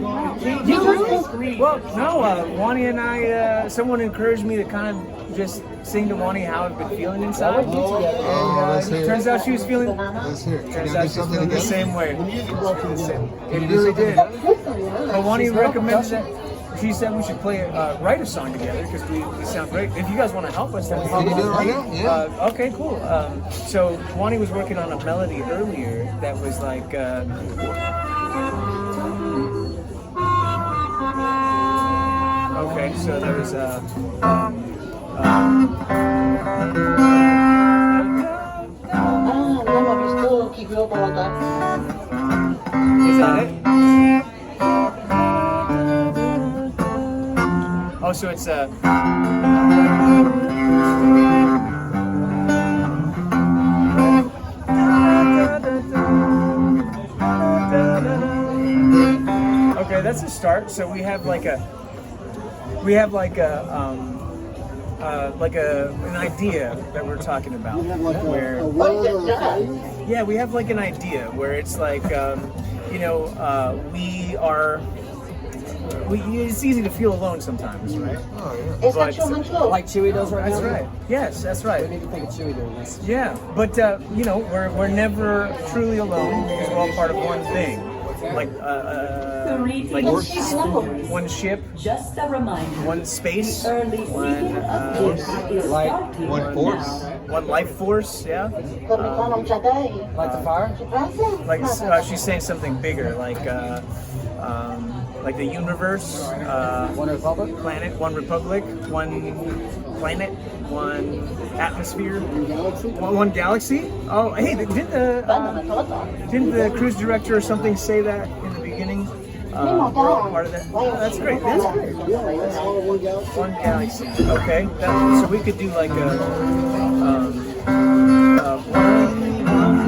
Speaker 17: You really? Well, no. Wani and I, someone encouraged me to kind of just sing to Wani how I've been feeling inside. And it turns out she was feeling. Turns out she's feeling the same way. It really did. But Wani recommended that. She said we should write a song together because we sound great. If you guys want to help us, then
Speaker 2: can do it right now. Yeah.
Speaker 17: Okay, cool. So Wani was working on a melody earlier that was like. Okay, so there was Is that it? Oh, so it's okay, that's a start. So we have like an idea that we're talking about.
Speaker 1: You have like
Speaker 17: where,
Speaker 1: a word or a phrase?
Speaker 17: yeah, we have like an idea where it's like, it's easy to feel alone sometimes, right?
Speaker 1: Oh, yeah.
Speaker 17: But,
Speaker 18: Like Chewy does right
Speaker 17: that's
Speaker 18: now?
Speaker 17: right. Yes, that's right.
Speaker 18: We need to think of Chewy doing this.
Speaker 17: Yeah, but we're never truly alone because we're all part of one thing. Like one ship,
Speaker 19: just a reminder.
Speaker 17: one space,
Speaker 19: One
Speaker 2: force.
Speaker 17: one life force. Yeah.
Speaker 18: Like the fire?
Speaker 17: Like she's saying something bigger, like the universe,
Speaker 18: One Republic?
Speaker 17: planet, one republic, one planet, one atmosphere, one galaxy. Oh, hey, didn't the cruise director or something say that in the beginning? We're all part of that. Oh, that's great. That's great. One galaxy. Okay. So we could do like one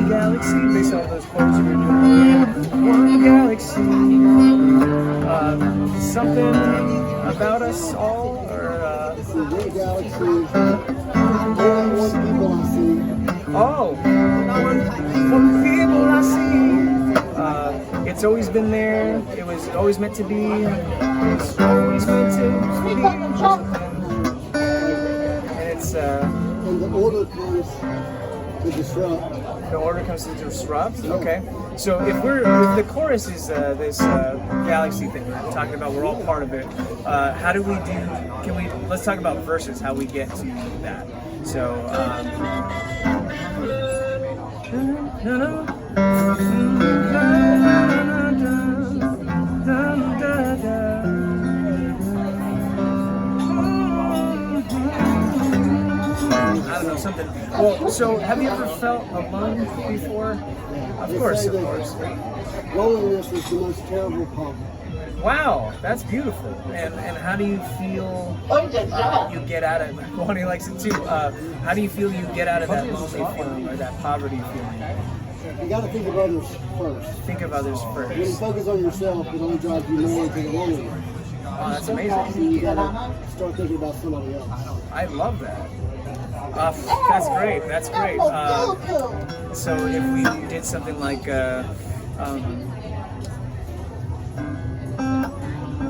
Speaker 17: galaxy based on those quotes you were doing. One galaxy. Something about us all, or
Speaker 1: One galaxy. One people I see.
Speaker 17: oh, one people I see. It's always been there. It was always meant to be. It's always meant to be. And it's
Speaker 1: And the order comes to disrupt.
Speaker 17: the order comes to disrupt. Okay. So if the chorus is this galaxy thing we're talking about, we're all part of it. How do we do? Let's talk about verses. How we get to that. So. I don't know, something. Well, so have you ever felt alone before? Of course.
Speaker 1: Loneliness is the most terrible problem.
Speaker 17: Wow, that's beautiful. And how do you feel you get out of it? Bonnie likes it too. How do you feel you get out of that lonely feeling or that poverty feeling?
Speaker 1: You got to think of others first.
Speaker 17: Think of others first.
Speaker 1: When you focus on yourself, it only drives you more to the loneliness.
Speaker 17: Oh, that's amazing.
Speaker 1: So you got to start thinking about somebody else.
Speaker 17: I love that. That's great. That's great. So if we did something like,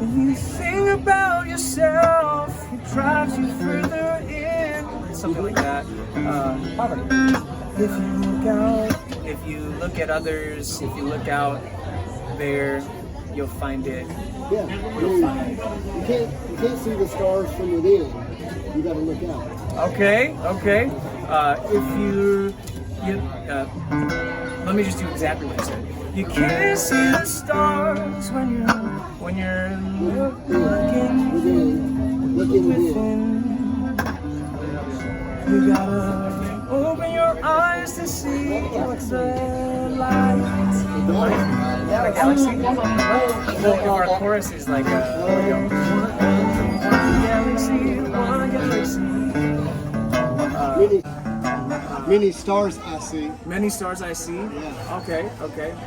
Speaker 17: if you think about yourself, it drives you further in. Something like that. If you look at others, if you look out there, you'll find it.
Speaker 1: Yeah, you can't see the stars from within. You got to look out.
Speaker 17: Okay. If you let me just do exactly what you said. You can't see the stars when you're looking within. You gotta open your eyes to see the light. The galaxy. Well, if our chorus is like one galaxy.
Speaker 1: Many stars I see.
Speaker 17: Many stars I see.
Speaker 1: Yeah.
Speaker 17: Okay.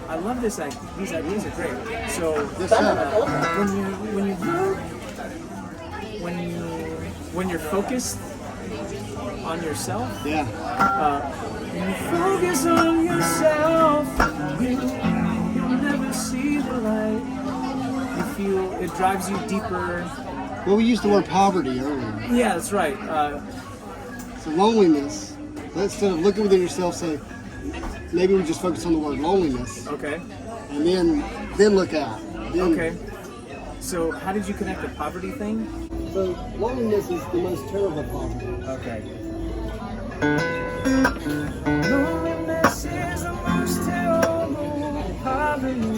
Speaker 17: I love this. These ideas are great. So when you're focused on yourself, When you focus on yourself, you'll never see the light. You feel it drives you deeper.
Speaker 1: Well, we used the word poverty earlier.
Speaker 17: Yeah, that's right.
Speaker 1: So loneliness. Instead of looking within yourself, say, maybe we just focus on the word loneliness.
Speaker 17: Okay.
Speaker 1: And then look out. Then,
Speaker 17: Okay. So how did you connect the poverty thing?
Speaker 1: So loneliness is the most terrible poverty.
Speaker 17: Okay. Loneliness is the most terrible poverty.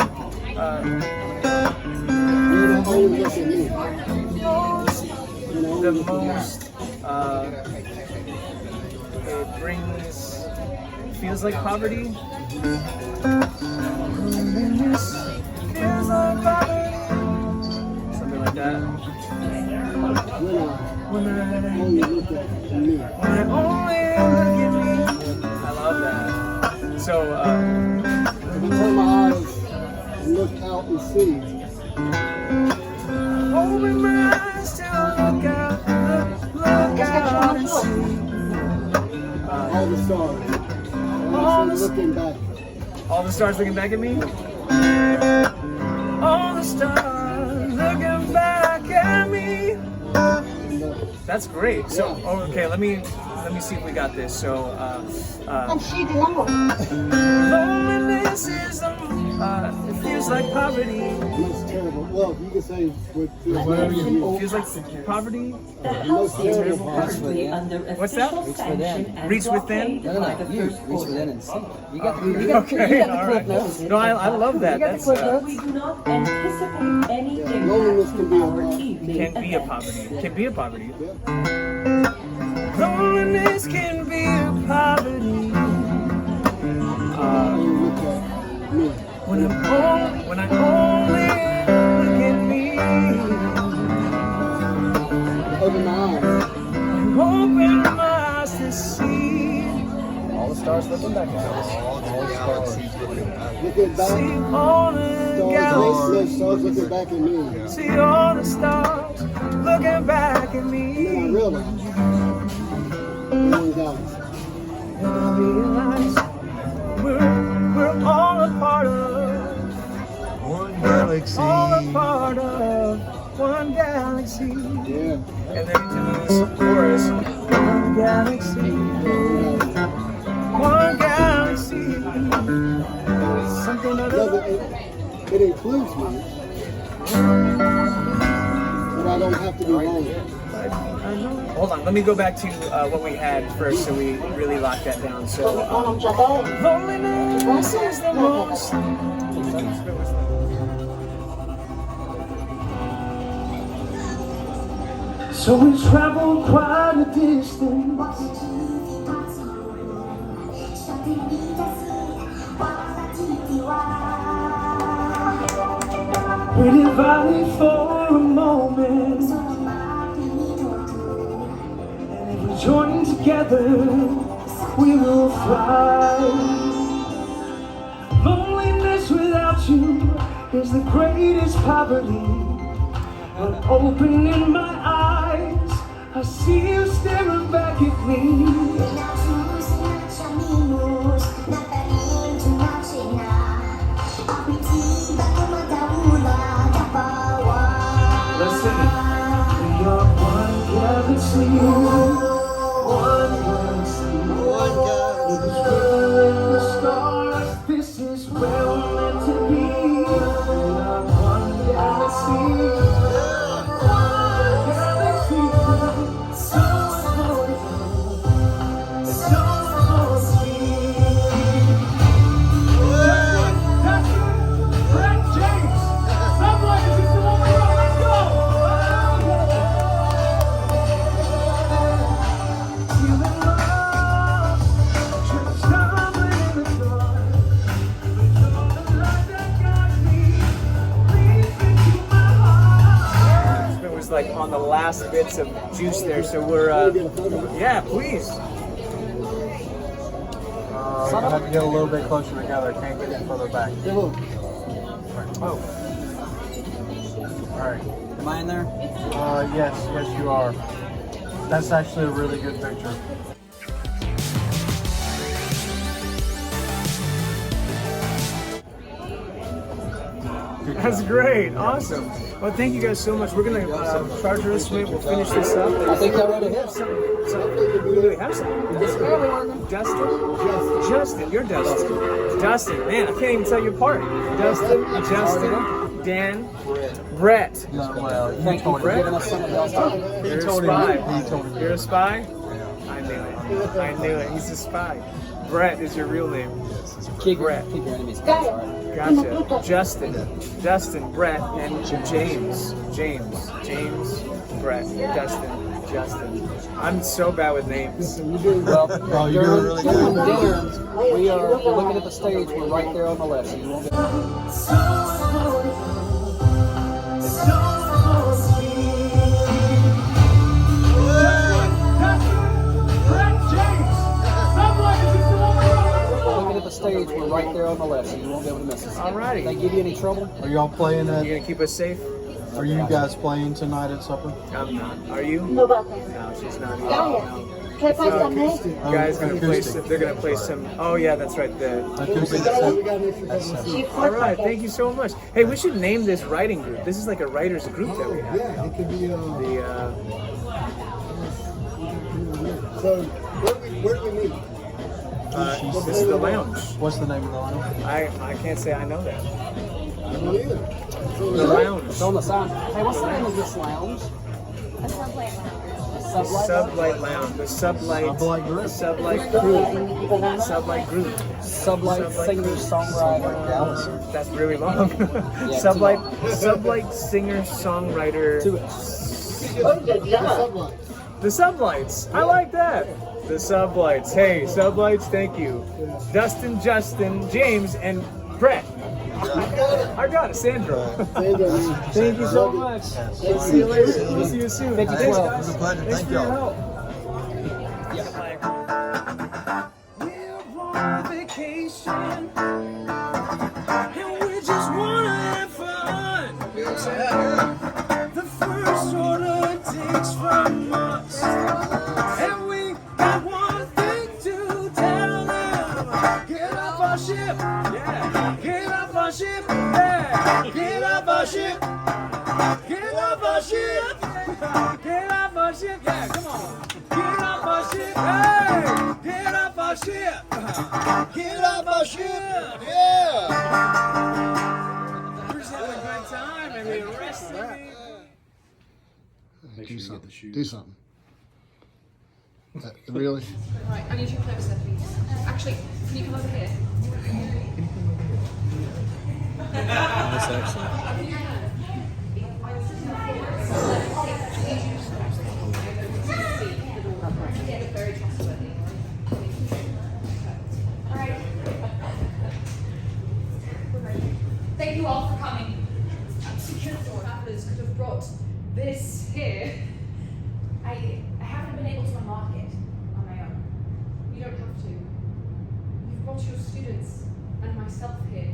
Speaker 17: The most, it brings, feels like poverty. Loneliness feels like poverty. Something like that. When I only look at me. I love that. So,
Speaker 1: when I turn my eyes and look out and see.
Speaker 17: Open my eyes to look out and see.
Speaker 1: All the stars. Looking back.
Speaker 17: All the stars looking back at me? All the stars looking back at me. That's great. So, okay, let me see if we got this. So, loneliness is it feels like poverty.
Speaker 1: That's terrible. Well, you can say
Speaker 17: whatever you feels like poverty.
Speaker 1: Most terrible
Speaker 17: poverty. What's that?
Speaker 18: Reach within.
Speaker 17: Reach within?
Speaker 18: No, you reach within and see. You got the
Speaker 17: okay, all right. No, I love that. That's
Speaker 19: We do not anticipate any
Speaker 1: loneliness can be
Speaker 17: a poverty. Can be a poverty. Loneliness can be a poverty. When I only look at me.
Speaker 1: Open my eyes.
Speaker 17: Open my eyes to see.
Speaker 18: All the stars looking back at us. All the galaxies
Speaker 1: looking back.
Speaker 17: See all the galaxies.
Speaker 1: Stars looking back at me.
Speaker 17: See all the stars looking back at me.
Speaker 1: And then I realize one galaxy.
Speaker 17: And I realize we're all a part of
Speaker 1: one galaxy.
Speaker 17: All a part of one galaxy.
Speaker 1: Yeah.
Speaker 17: And then into this chorus. One galaxy. One galaxy. Something that
Speaker 1: it includes me. But I don't have to be wrong.
Speaker 17: Hold on, let me go back to what we had first so we really lock that down. So, loneliness is the most. So we traveled quite a distance. We divided for a moment. Joined together, we will fly. Loneliness without you is the greatest poverty. But opening my eyes, I see you staring back at me. Listen, we are one galaxy. One galaxy, one galaxy. The stars, this is where we're meant to be. We are one galaxy, one galaxy. So that's Frank James. Sublight is the one we're on. Let's go. Like on the last bits of juice there, so we're yeah, please.
Speaker 7: I have to get a little bit closer together. I can't get any further back.
Speaker 17: Oh.
Speaker 7: All right.
Speaker 18: Am I in there?
Speaker 7: Yes, you are. That's actually a really good picture.
Speaker 17: That's great. Awesome. Well, thank you guys so much. We're going to charge our instrument. We'll finish this up.
Speaker 20: I think I already have
Speaker 17: some. We really have some. Justin, you're Dustin. Dustin, man, I can't even tell you apart. Justin, Dan, Brett.
Speaker 20: Thank you for giving us somebody else.
Speaker 17: You're a spy. You're a spy? I knew it. He's a spy. Brett is your real name.
Speaker 20: Keep your enemies close, all right?
Speaker 17: Gotcha. Justin, Brett, and James, Brett, Justin. I'm so bad with names.
Speaker 20: Well, you're doing really good. We're looking at the stage. We're right there on the left. So you won't get... Stage, we're right there on the left, so you won't be able to miss us.
Speaker 17: Alrighty.
Speaker 20: They give you any trouble?
Speaker 7: Are y'all playing at?
Speaker 17: You gonna keep us safe?
Speaker 7: Are you guys playing tonight at supper?
Speaker 17: I'm not. Are you?
Speaker 16: No,
Speaker 17: she's not.
Speaker 16: Guys,
Speaker 17: gonna play. They're gonna play some. Oh yeah, that's right. The
Speaker 7: acoustic.
Speaker 17: All right. Thank you so much. Hey, we should name this writing group. This is like a writers group that we have.
Speaker 1: Yeah, it could be
Speaker 17: the.
Speaker 1: So where do we meet?
Speaker 17: This is the lounge.
Speaker 7: What's the name of the lounge?
Speaker 17: I can't say I know that.
Speaker 1: I don't either.
Speaker 17: The lounge.
Speaker 20: It's on the sign. Hey, what's the name of this lounge?
Speaker 11: A Sublight Lounge.
Speaker 17: Sublight Lounge. The Sublight Group.
Speaker 20: Sublight singer-songwriter.
Speaker 17: That's really long. Sublight singer-songwriter. The Sublights. I like that. The Sublights. Hey, Sublights, thank you. Dustin, Justin, James, and Brett. I got it, Sandra. Thank you so much. We'll see you later. We'll see you soon. Thanks, guys.
Speaker 2: It was a pleasure.
Speaker 17: Thanks
Speaker 2: Thank
Speaker 17: for your
Speaker 2: y'all.
Speaker 17: help. We're on vacation, and we just wanna have fun. The first order takes from us, and we got one thing to tell them. Get off our ship, yeah. Get off our ship, yeah. Get off our ship. Get off our ship. Get off our ship, yeah. Come on. Get off our ship, hey. Get off our ship. Get off our ship, yeah. We're just having a good time and they arrested me.
Speaker 1: Do something. Do something. Really?
Speaker 11: Right, I need you closer, please. Actually, can you come over here? Alright. Thank you all for coming. Security travelers could have brought this here. I haven't been able to unlock it on my own. You don't have to. You've brought your students and myself here.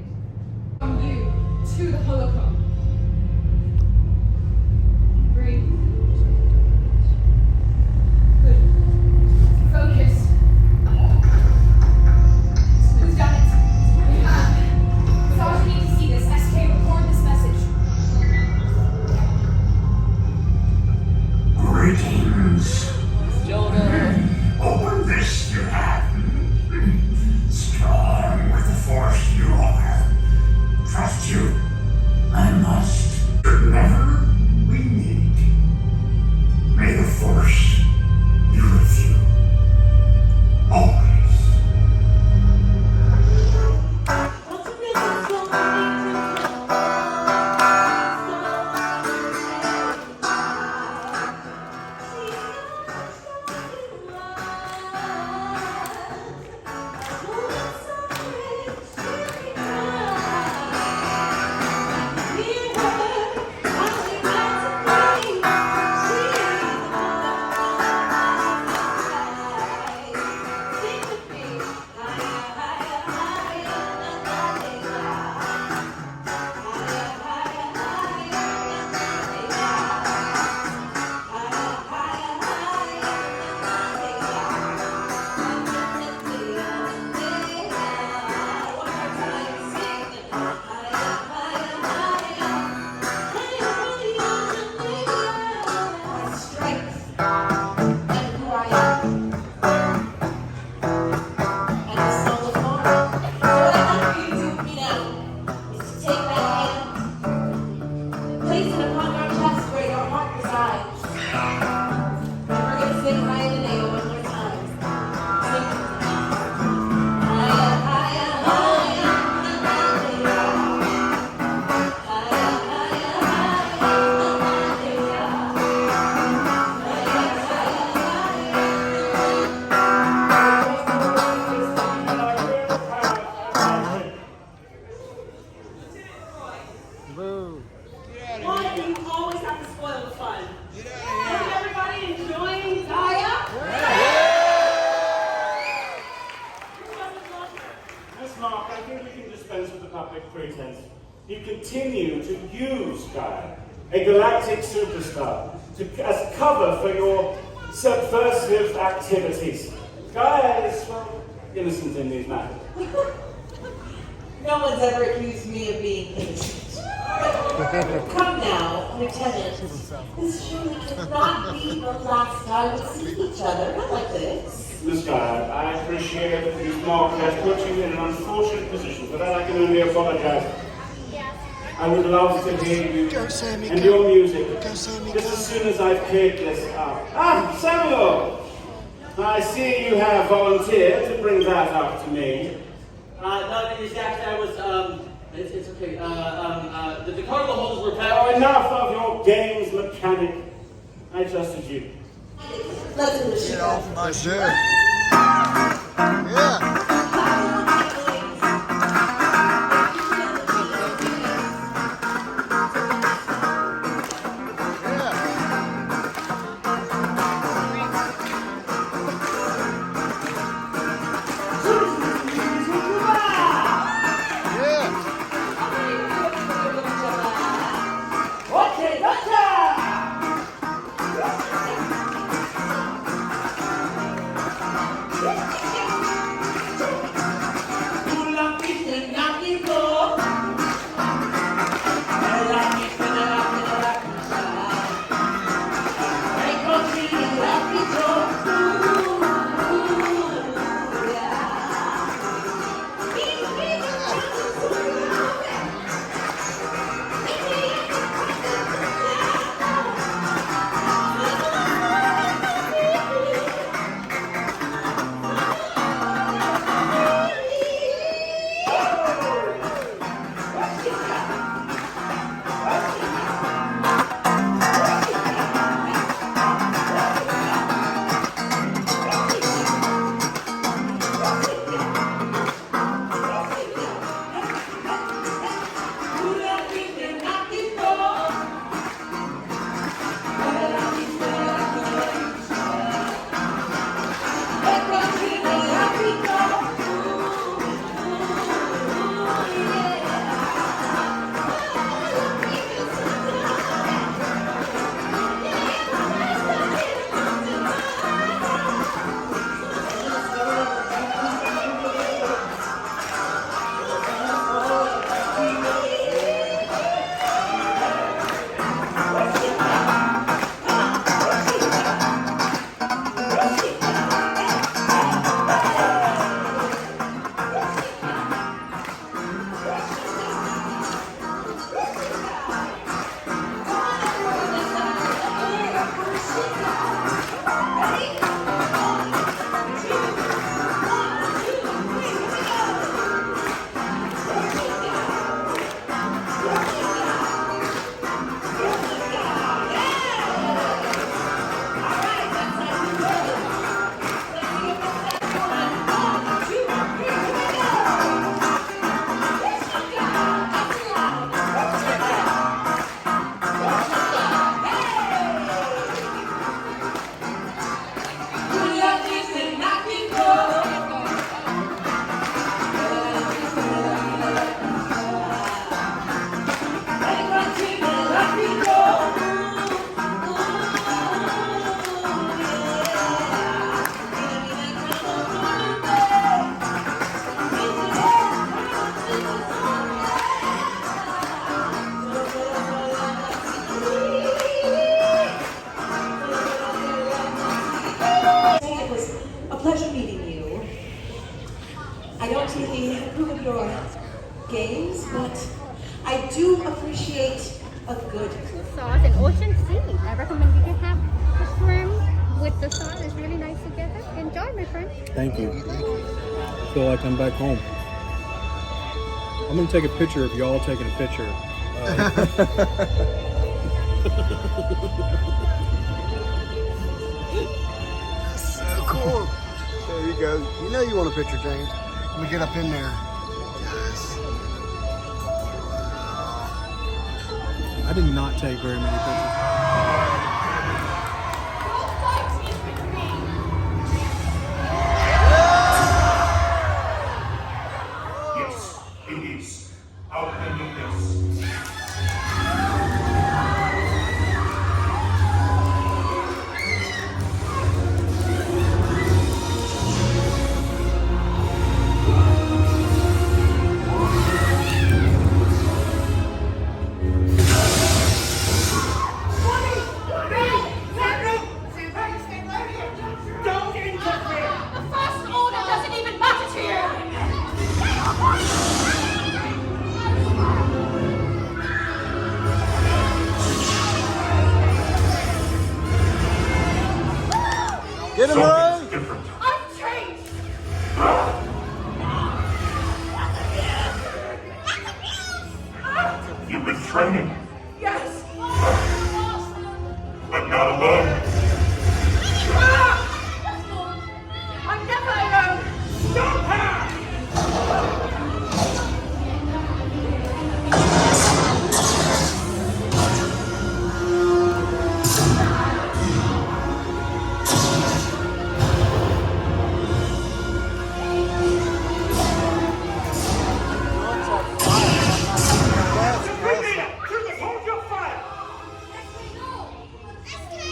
Speaker 11: From you to the holocron. Breathe. Good. Focus. Who's done it? We have. Without you need to see this, SK, record this message.
Speaker 13: Greetings. Open this you have. Strong with the force you are. Trust you. I'm
Speaker 20: Boo.
Speaker 9: Why do you always have to spoil the fun? Is everybody enjoying Gaya?
Speaker 10: Miss Mark, I think we can dispense with the public pretense. You continue to use Gaya, a galactic superstar, as cover for your subversive activities. Gaya is, well, innocent in these matters.
Speaker 15: No one's ever accused me of being innocent. Come now, Lieutenant. This surely cannot be the last time we see each other. Not like this.
Speaker 10: Miss Gaya, I appreciate that Miss Mark has put you in an unfortunate position. For that, I can only apologize. I would love to hear you and your music just as soon as I've cleared this up. Ah, Samuel! I see you have volunteered to bring that up to me.
Speaker 5: No, Miss Jackson, I was, it's okay. The cargo holders were packed.
Speaker 10: Oh, enough of your games mechanic. I trusted you.
Speaker 15: Let's do this.
Speaker 2: Get off my shit. Yeah.
Speaker 15: games, but I do appreciate a good
Speaker 16: sauce and ocean sea. I recommend you can have the shrimp with the sauce. It's really nice together. Enjoy, my friend.
Speaker 7: Thank you. I feel like I'm back home. I'm gonna take a picture of y'all taking a picture.
Speaker 1: That's so cool. There you go. You know you want a picture, James. Let me get up in there. Yes.
Speaker 7: I did not take very many pictures.
Speaker 10: Yes, it is. I'll handle this.
Speaker 7: Get him, Ray!
Speaker 11: I've changed.
Speaker 10: You've been training,
Speaker 11: Yes.
Speaker 10: but not alone.
Speaker 11: I'm never alone.
Speaker 10: Stop her!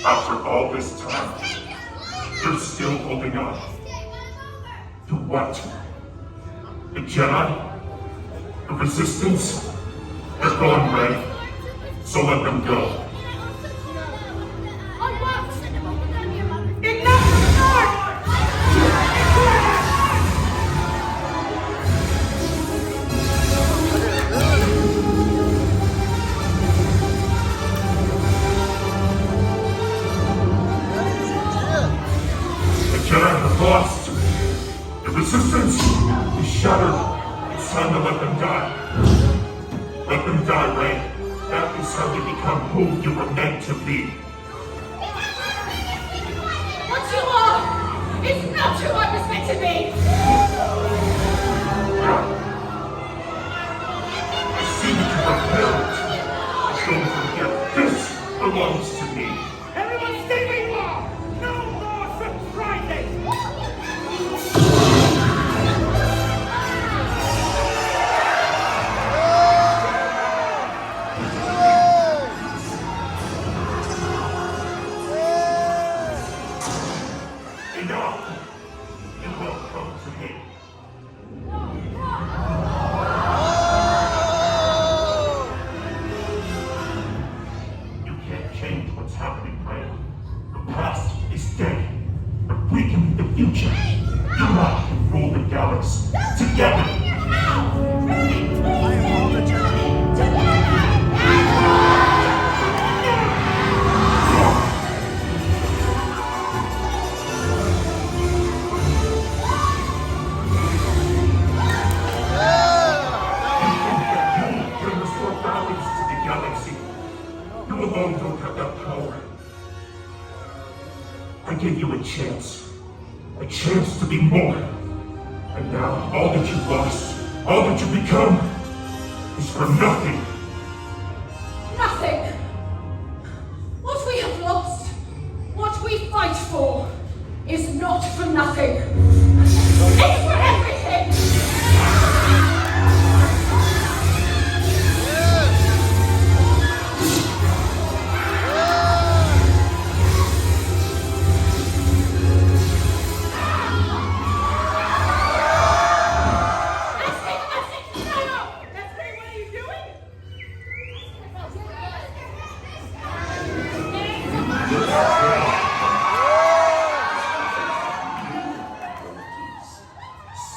Speaker 10: After all this time, you're still holding on. To what? The Jedi? The Resistance? They're gone, Rey. So let them go. The Jedi have lost. The Resistance is shattered. It's time to let them die. Let them die, Rey. That is how they become who you were meant to be.
Speaker 11: What you are is not who I was meant to be.
Speaker 10: I see that you are parent. Don't forget, this belongs to me.
Speaker 11: Everyone stay where you are. No more surprises.
Speaker 10: Enough. You will come to me. You can't change what's happening, Rey. The past is dead, but we can be the future. You and I can rule the galaxy together. I am all the Bring restore balance to the galaxy. You alone don't have that power. I gave you a chance to be more. And now all that you've lost, all that you've become, is for nothing.
Speaker 11: Nothing. What we have lost, what we fight for, is not for nothing. It's for everything.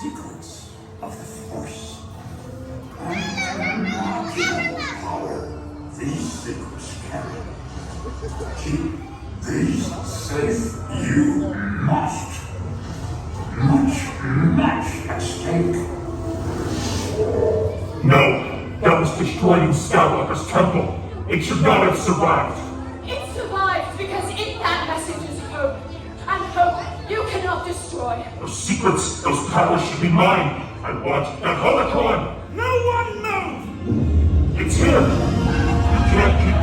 Speaker 10: Secrets of the Force. Unimaginable power these secrets carry. Keep these safe. You must. Much at stake. No, that was destroying Skywalker's temple. It should not have survived.
Speaker 11: It survived because in that message is hope. And hope you cannot destroy.
Speaker 10: Those secrets, those powers should be mine. I want that holocron.
Speaker 11: No one move!
Speaker 10: It's here. You can't keep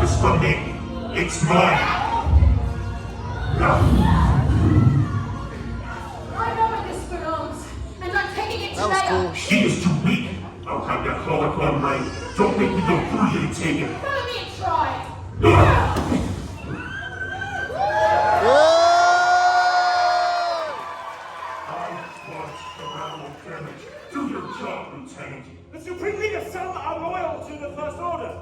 Speaker 10: It's mine.
Speaker 11: I know where this belongs, and I'm taking it to Gaya.
Speaker 10: She is too weak. I'll have that claw Runway. Don't make me go through here to take it.
Speaker 11: Follow me and try.
Speaker 10: Do your job, Lieutenant.
Speaker 21: The Supreme Leader, some are loyal to the First Order.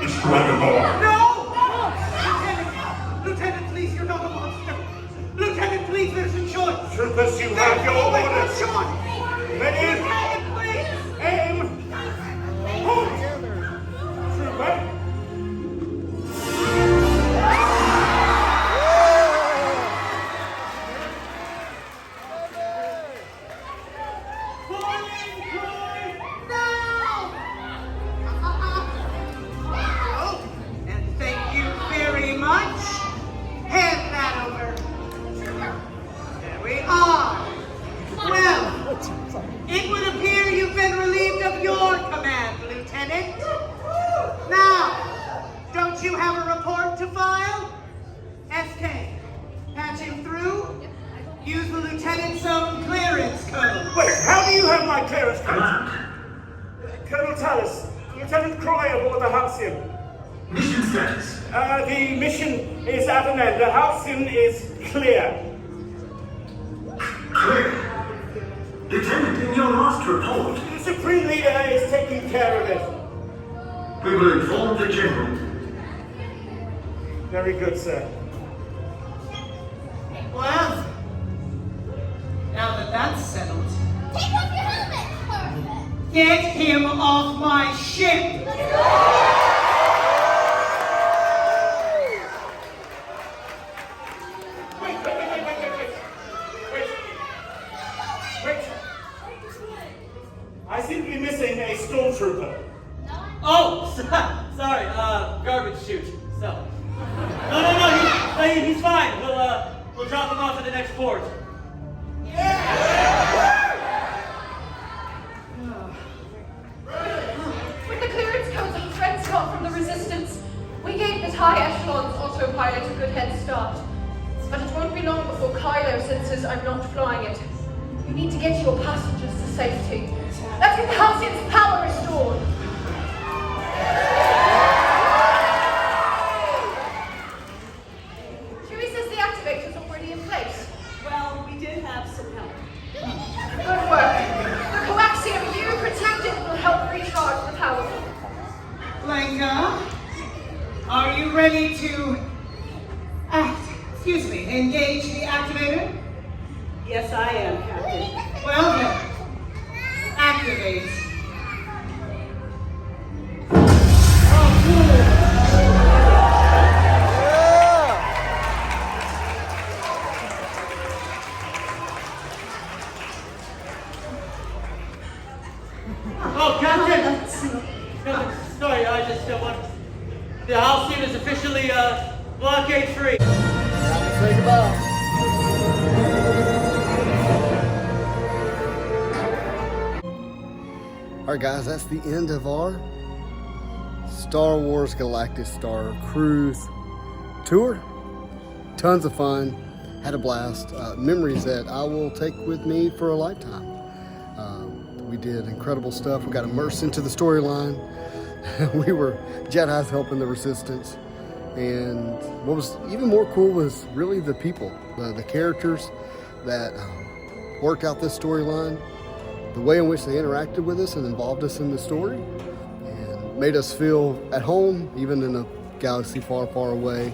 Speaker 10: Destroy them all.
Speaker 21: No! Lieutenant, please, you're not a monster. Lieutenant, please, there's a choice.
Speaker 10: Troopers, you have your orders.
Speaker 21: There's a choice.
Speaker 10: Ready?
Speaker 21: Aim. Hold. Trooper.
Speaker 8: And thank you very much. Hand that over. There we are. Well, it would appear you've been relieved of your command, Lieutenant. Now, don't you have a report to file? SK, patch him through. Use the Lieutenant's own clearance code.
Speaker 21: Wait, how do you have my clearance code? Colonel Tallis, Lieutenant Croy aboard the Halcyon.
Speaker 10: Mission status.
Speaker 21: The mission is at an end. The Halcyon is clear.
Speaker 10: Clear. Lieutenant, in your last report,
Speaker 21: The Supreme Leader is taking care of it.
Speaker 10: we will inform the General.
Speaker 21: Very good, sir.
Speaker 8: Well, now that that's settled,
Speaker 11: Take off your helmet!
Speaker 8: get him off my ship!
Speaker 21: Wait. I seem to be missing a stormtrooper.
Speaker 5: Oh, sorry, garbage chute. So. No, he's fine. We'll drop him off at the next port.
Speaker 11: With the clearance codes and threats got from the Resistance, we gave the high echelons autopilot a good head start. But it won't be long before Kylo senses I'm not flying it. You need to get your passengers to safety. Let's get the Halcyon's power restored. Chewy says the activator's already in place.
Speaker 15: Well, we did have some help.
Speaker 11: Good work. The coaxium you protected will help recharge the power.
Speaker 8: Blanca, are you ready to engage the activator?
Speaker 15: Yes, I am, Captain.
Speaker 8: Well then, activate.
Speaker 5: Oh, Captain! Sorry, I just want... The Halcyon is officially, blockade free.
Speaker 1: Time to say goodbye. Alright guys, that's the end of our Star Wars Galactic Starcruise tour. Tons of fun, had a blast, memories that I will take with me for a lifetime. We did incredible stuff, we got immersed into the storyline. We were Jedis helping the Resistance. And what was even more cool was really the people, the characters that worked out this storyline, the way in which they interacted with us and involved us in the story, and made us feel at home, even in a galaxy far, far away.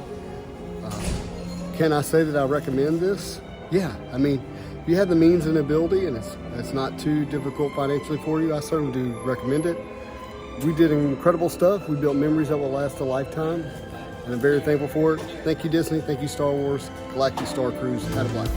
Speaker 1: Can I say that I recommend this? Yeah, I mean, if you have the means and ability and it's not too difficult financially for you, I certainly do recommend it. We did incredible stuff. We built memories that will last a lifetime, and I'm very thankful for it. Thank you, Disney. Thank you, Star Wars Galactic Starcruise. Had a blast.